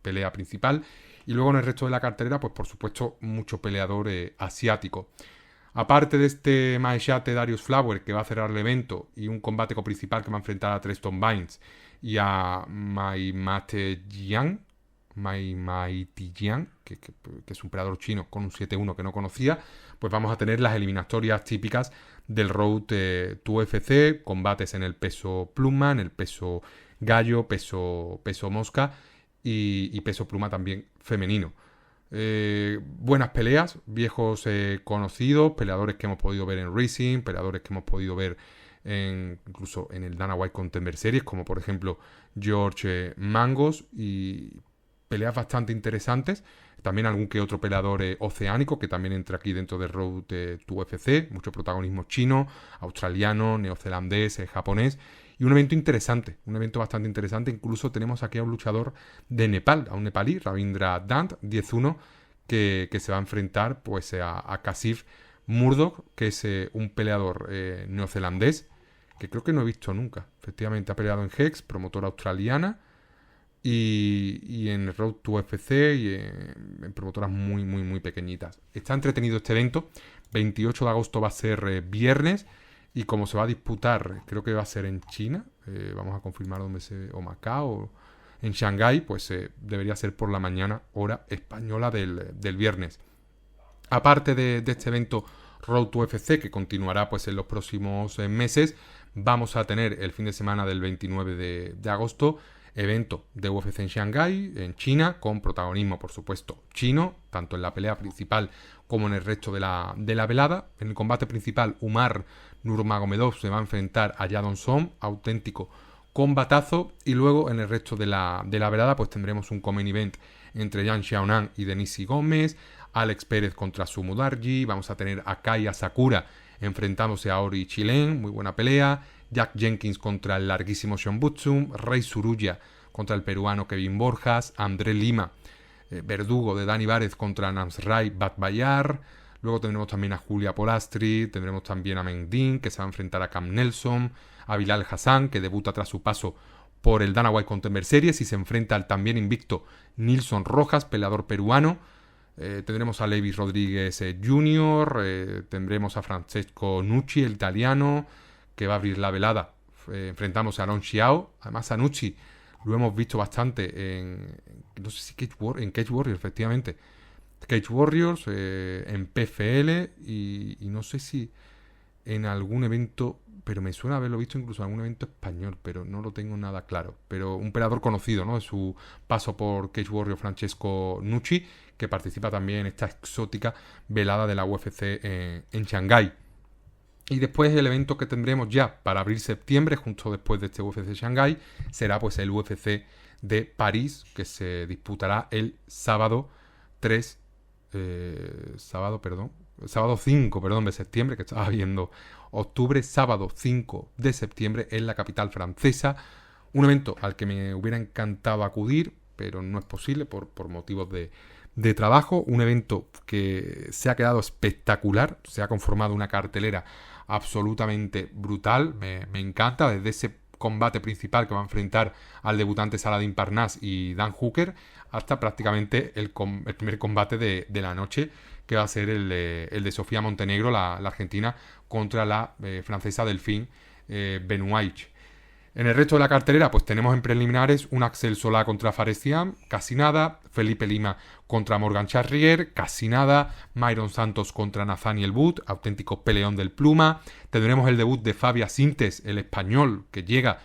Speaker 1: pelea principal. Y luego en el resto de la cartelera, pues por supuesto, mucho peleador asiático. Aparte de este Maheshate Darius Flowers, que va a cerrar el evento, y un combate coprincipal que va a enfrentar a Treston Vines y a Maimate Jiang, que es un peleador chino con un 7-1 que no conocía, pues vamos a tener las eliminatorias típicas del Road to UFC, combates en el peso pluma, en el peso gallo, peso mosca y peso pluma también femenino. Buenas peleas, viejos conocidos, peleadores que hemos podido ver en Rising, peleadores que hemos podido ver incluso en el Dana White Contender Series, como por ejemplo George Mangos, y peleas bastante interesantes. También algún que otro peleador oceánico que también entra aquí dentro del Road to UFC. Mucho protagonismo chino, australiano, neozelandés, japonés. Y un evento interesante, un evento bastante interesante. Incluso tenemos aquí a un luchador de Nepal, a un nepalí, Ravindra Dant, 10-1, que se va a enfrentar pues a Kasif Murdoch, que es un peleador neozelandés, que creo que no he visto nunca. Efectivamente ha peleado en Hex, promotora australiana, y en Road to UFC y en promotoras muy, muy, muy pequeñitas. Está entretenido este evento. 28 de agosto va a ser viernes, y como se va a disputar, creo que va a ser en China, vamos a confirmar dónde o Macao, en Shanghái, pues debería ser por la mañana, hora española del viernes. Aparte de este evento Road to UFC, que continuará pues en los próximos meses, vamos a tener el fin de semana del 29 de agosto evento de UFC en Shanghái, en China, con protagonismo, por supuesto, chino, tanto en la pelea principal como en el resto de la velada. En el combate principal, Umar Nurmagomedov se va a enfrentar a Jadon Song, auténtico combatazo, y luego en el resto de la velada pues tendremos un co-main event entre Yan Xiaonan y Denise Gómez, Alex Pérez contra Sumo Darji, vamos a tener a Kaya Sakura enfrentándose a Ori Chilen, muy buena pelea, Jack Jenkins contra el larguísimo Sean Butsum, Rey Suruya contra el peruano Kevin Borjas, André Lima, Verdugo de Dani Várez contra Namsrai Batbayar. Luego tendremos también a Julia Polastri, tendremos también a Mengdin, que se va a enfrentar a Cam Nelson, a Bilal Hassan, que debuta tras su paso por el Dana White Contender Series y se enfrenta al también invicto Nilson Rojas, peleador peruano. Tendremos a Levi Rodríguez Jr., tendremos a Francesco Nucci, el italiano, que va a abrir la velada. Enfrentamos a Aaron Xiao. Además a Nucci lo hemos visto bastante no sé si en Cage Warriors, efectivamente. Cage Warriors, en PFL y no sé si en algún evento, pero me suena haberlo visto incluso en algún evento español, pero no lo tengo nada claro. Pero un peleador conocido, ¿no?, de su paso por Cage Warriors, Francesco Nucci, que participa también en esta exótica velada de la UFC en Shanghái. Y después el evento que tendremos ya para abrir septiembre, justo después de este UFC Shanghái, será pues el UFC de París, que se disputará el sábado 5 de septiembre, que estaba viendo octubre, sábado 5 de septiembre en la capital francesa. Un evento al que me hubiera encantado acudir, pero no es posible por motivos de trabajo. Un evento que se ha quedado espectacular, se ha conformado una cartelera absolutamente brutal, me encanta, desde ese combate principal que va a enfrentar al debutante Saladin Parnasse y Dan Hooker, hasta prácticamente el primer combate de la noche, que va a ser el de Sofía Montenegro, la argentina, contra la francesa Delfín Benuaic. En el resto de la cartelera, pues tenemos en preliminares un Axel Solá contra Faresian, casi nada. Felipe Lima contra Morgan Charrier, casi nada. Myron Santos contra Nathaniel Wood, auténtico peleón del pluma. Tendremos el debut de Fabia Sintes, el español, que llega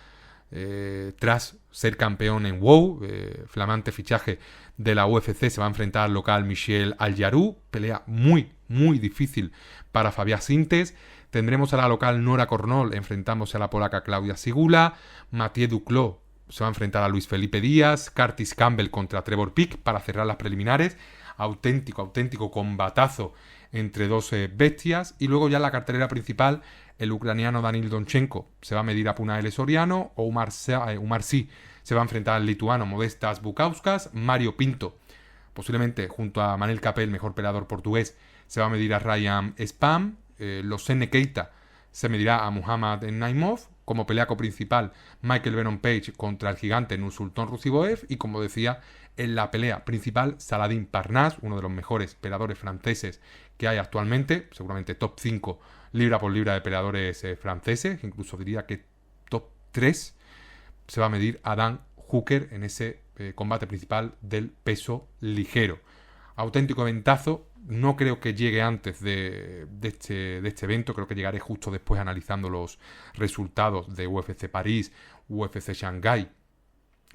Speaker 1: tras ser campeón en WoW, flamante fichaje de la UFC. Se va a enfrentar al local Michel Aljarou, pelea muy, muy difícil para Fabia Sintes. Tendremos a la local Nora Cornol enfrentándose a la polaca Claudia Sigula. Mathieu Duclos se va a enfrentar a Luis Felipe Díaz. Curtis Campbell contra Trevor Peek para cerrar las preliminares. Auténtico combatazo entre dos bestias. Y luego ya en la cartelera principal, el ucraniano Danil Donchenko se va a medir a Punaele Soriano. O Umar Sy se va a enfrentar al lituano Modestas Bukauskas. Mario Pinto, posiblemente junto a Manel Capel, el mejor peleador portugués, se va a medir a Ryan Spam. Losene Keita se medirá a Muhammad Naimov. Como pelea coprincipal, Michael Venom Page contra el gigante Nursulton Ruziboev. Y como decía, en la pelea principal, Saladin Parnasse, uno de los mejores peleadores franceses que hay actualmente, seguramente top 5 libra por libra de peleadores franceses, incluso diría que top 3, se va a medir a Dan Hooker en ese combate principal del peso ligero. Auténtico eventazo. No creo que llegue antes de este evento, creo que llegaré justo después analizando los resultados de UFC París, UFC Shanghái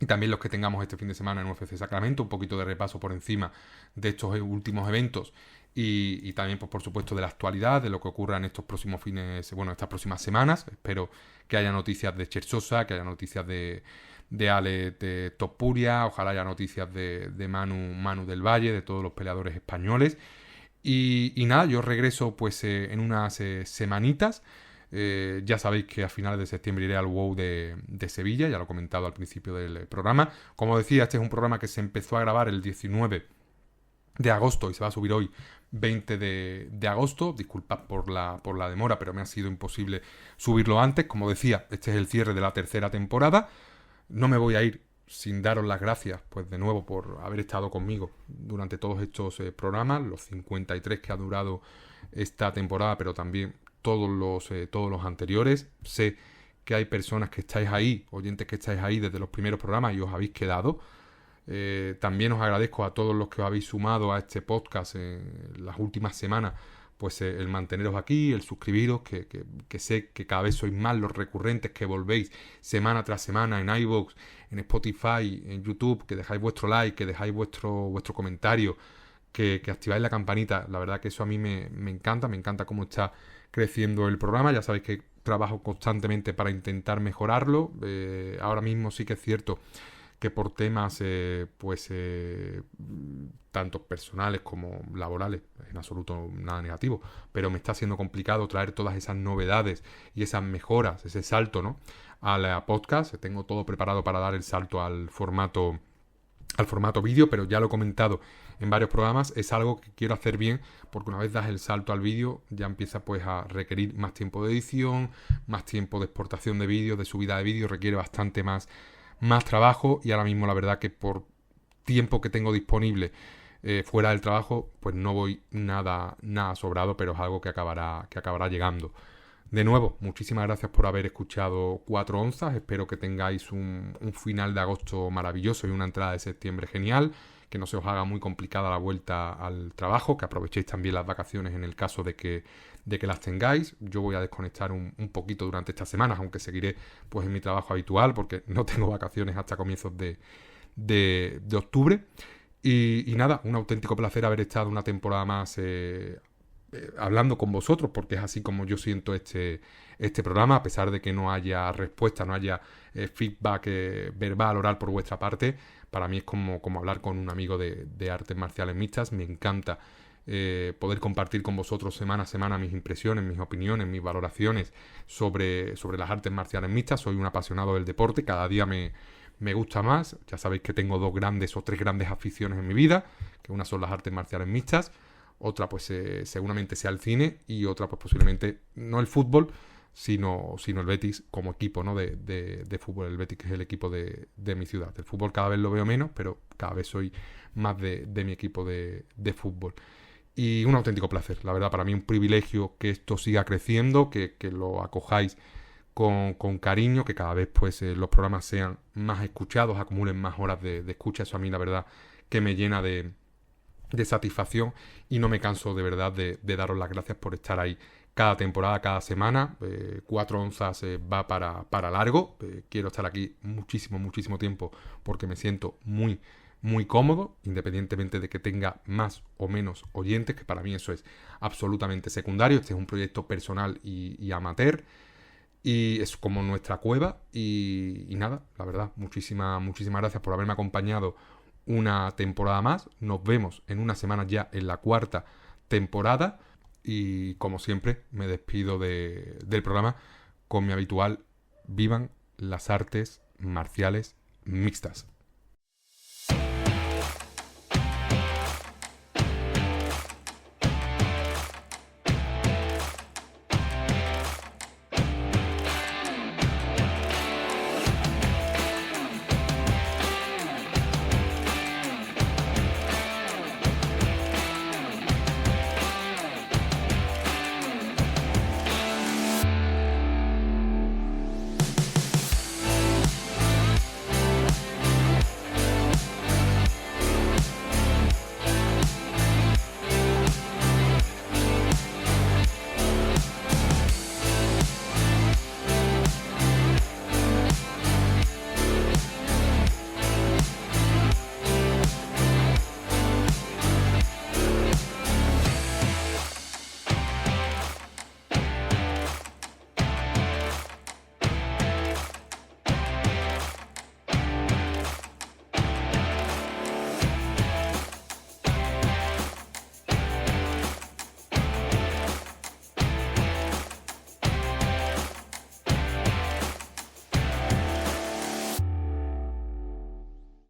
Speaker 1: y también los que tengamos este fin de semana en UFC Sacramento, un poquito de repaso por encima de estos últimos eventos y también pues, por supuesto de la actualidad, de lo que ocurra en estos próximos estas próximas semanas. Espero que haya noticias de Chersosa, que haya noticias de Ale de Topuria, ojalá haya noticias de Manu del Valle, de todos los peleadores españoles. Y nada, yo regreso pues en unas semanitas. Ya sabéis que a finales de septiembre iré al WoW de Sevilla, ya lo he comentado al principio del programa. Como decía, este es un programa que se empezó a grabar el 19 de agosto y se va a subir hoy 20 de agosto. Disculpad por la demora, pero me ha sido imposible subirlo antes. Como decía, este es el cierre de la tercera temporada. No me voy a ir sin daros las gracias, pues de nuevo, por haber estado conmigo durante todos estos programas, los 53 que ha durado esta temporada, pero también todos los anteriores. Sé que hay personas que estáis ahí, oyentes que estáis ahí desde los primeros programas y os habéis quedado. También os agradezco a todos los que os habéis sumado a este podcast en las últimas semanas, pues el manteneros aquí, el suscribiros, que sé que cada vez sois más los recurrentes que volvéis semana tras semana en iVoox, en Spotify, en YouTube, que dejáis vuestro like, que dejáis vuestro comentario, que activáis la campanita. La verdad que eso a mí me encanta cómo está creciendo el programa. Ya sabéis que trabajo constantemente para intentar mejorarlo. Ahora mismo sí que es cierto que por temas tanto personales como laborales, en absoluto nada negativo, pero me está siendo complicado traer todas esas novedades y esas mejoras, ese salto, ¿no?, al podcast. Tengo todo preparado para dar el salto al formato vídeo, pero ya lo he comentado en varios programas, es algo que quiero hacer bien, porque una vez das el salto al vídeo ya empieza pues a requerir más tiempo de edición, más tiempo de exportación de vídeo, de subida de vídeo, requiere bastante más trabajo. Y ahora mismo la verdad que por tiempo que tengo disponible fuera del trabajo, pues no voy nada sobrado, pero es algo que acabará llegando. De nuevo, muchísimas gracias por haber escuchado 4 onzas. Espero que tengáis un final de agosto maravilloso y una entrada de septiembre genial, que no se os haga muy complicada la vuelta al trabajo, que aprovechéis también las vacaciones en el caso de que las tengáis. Yo voy a desconectar un poquito durante estas semanas, aunque seguiré pues en mi trabajo habitual, porque no tengo vacaciones hasta comienzos de octubre. Y nada, un auténtico placer haber estado una temporada más hablando con vosotros, porque es así como yo siento este programa, a pesar de que no haya respuesta, no haya feedback verbal, oral por vuestra parte. Para mí es como hablar con un amigo de artes marciales mixtas. Me encanta poder compartir con vosotros semana a semana mis impresiones, mis opiniones, mis valoraciones sobre las artes marciales mixtas. Soy un apasionado del deporte, cada día me gusta más. Ya sabéis que tengo 2 grandes o 3 grandes aficiones en mi vida, que una son las artes marciales mixtas, otra pues seguramente sea el cine, y otra pues posiblemente no el fútbol, sino el Betis como equipo, ¿no?, de fútbol. El Betis, que es el equipo de mi ciudad. El fútbol cada vez lo veo menos, pero cada vez soy más de mi equipo de fútbol. Y un auténtico placer, la verdad, para mí un privilegio que esto siga creciendo, que lo acojáis con cariño, que cada vez pues los programas sean más escuchados, acumulen más horas de escucha. Eso a mí la verdad que me llena de satisfacción, y no me canso de verdad de daros las gracias por estar ahí cada temporada, cada semana. 4 onzas va para largo. Quiero estar aquí muchísimo tiempo, porque me siento muy cómodo, independientemente de que tenga más o menos oyentes, que para mí eso es absolutamente secundario. Este es un proyecto personal y amateur, y es como nuestra cueva. Y nada, la verdad, muchísimas gracias por haberme acompañado una temporada más. Nos vemos en unas semanas ya en la 4ª temporada, y como siempre me despido del programa con mi habitual: vivan las artes marciales mixtas.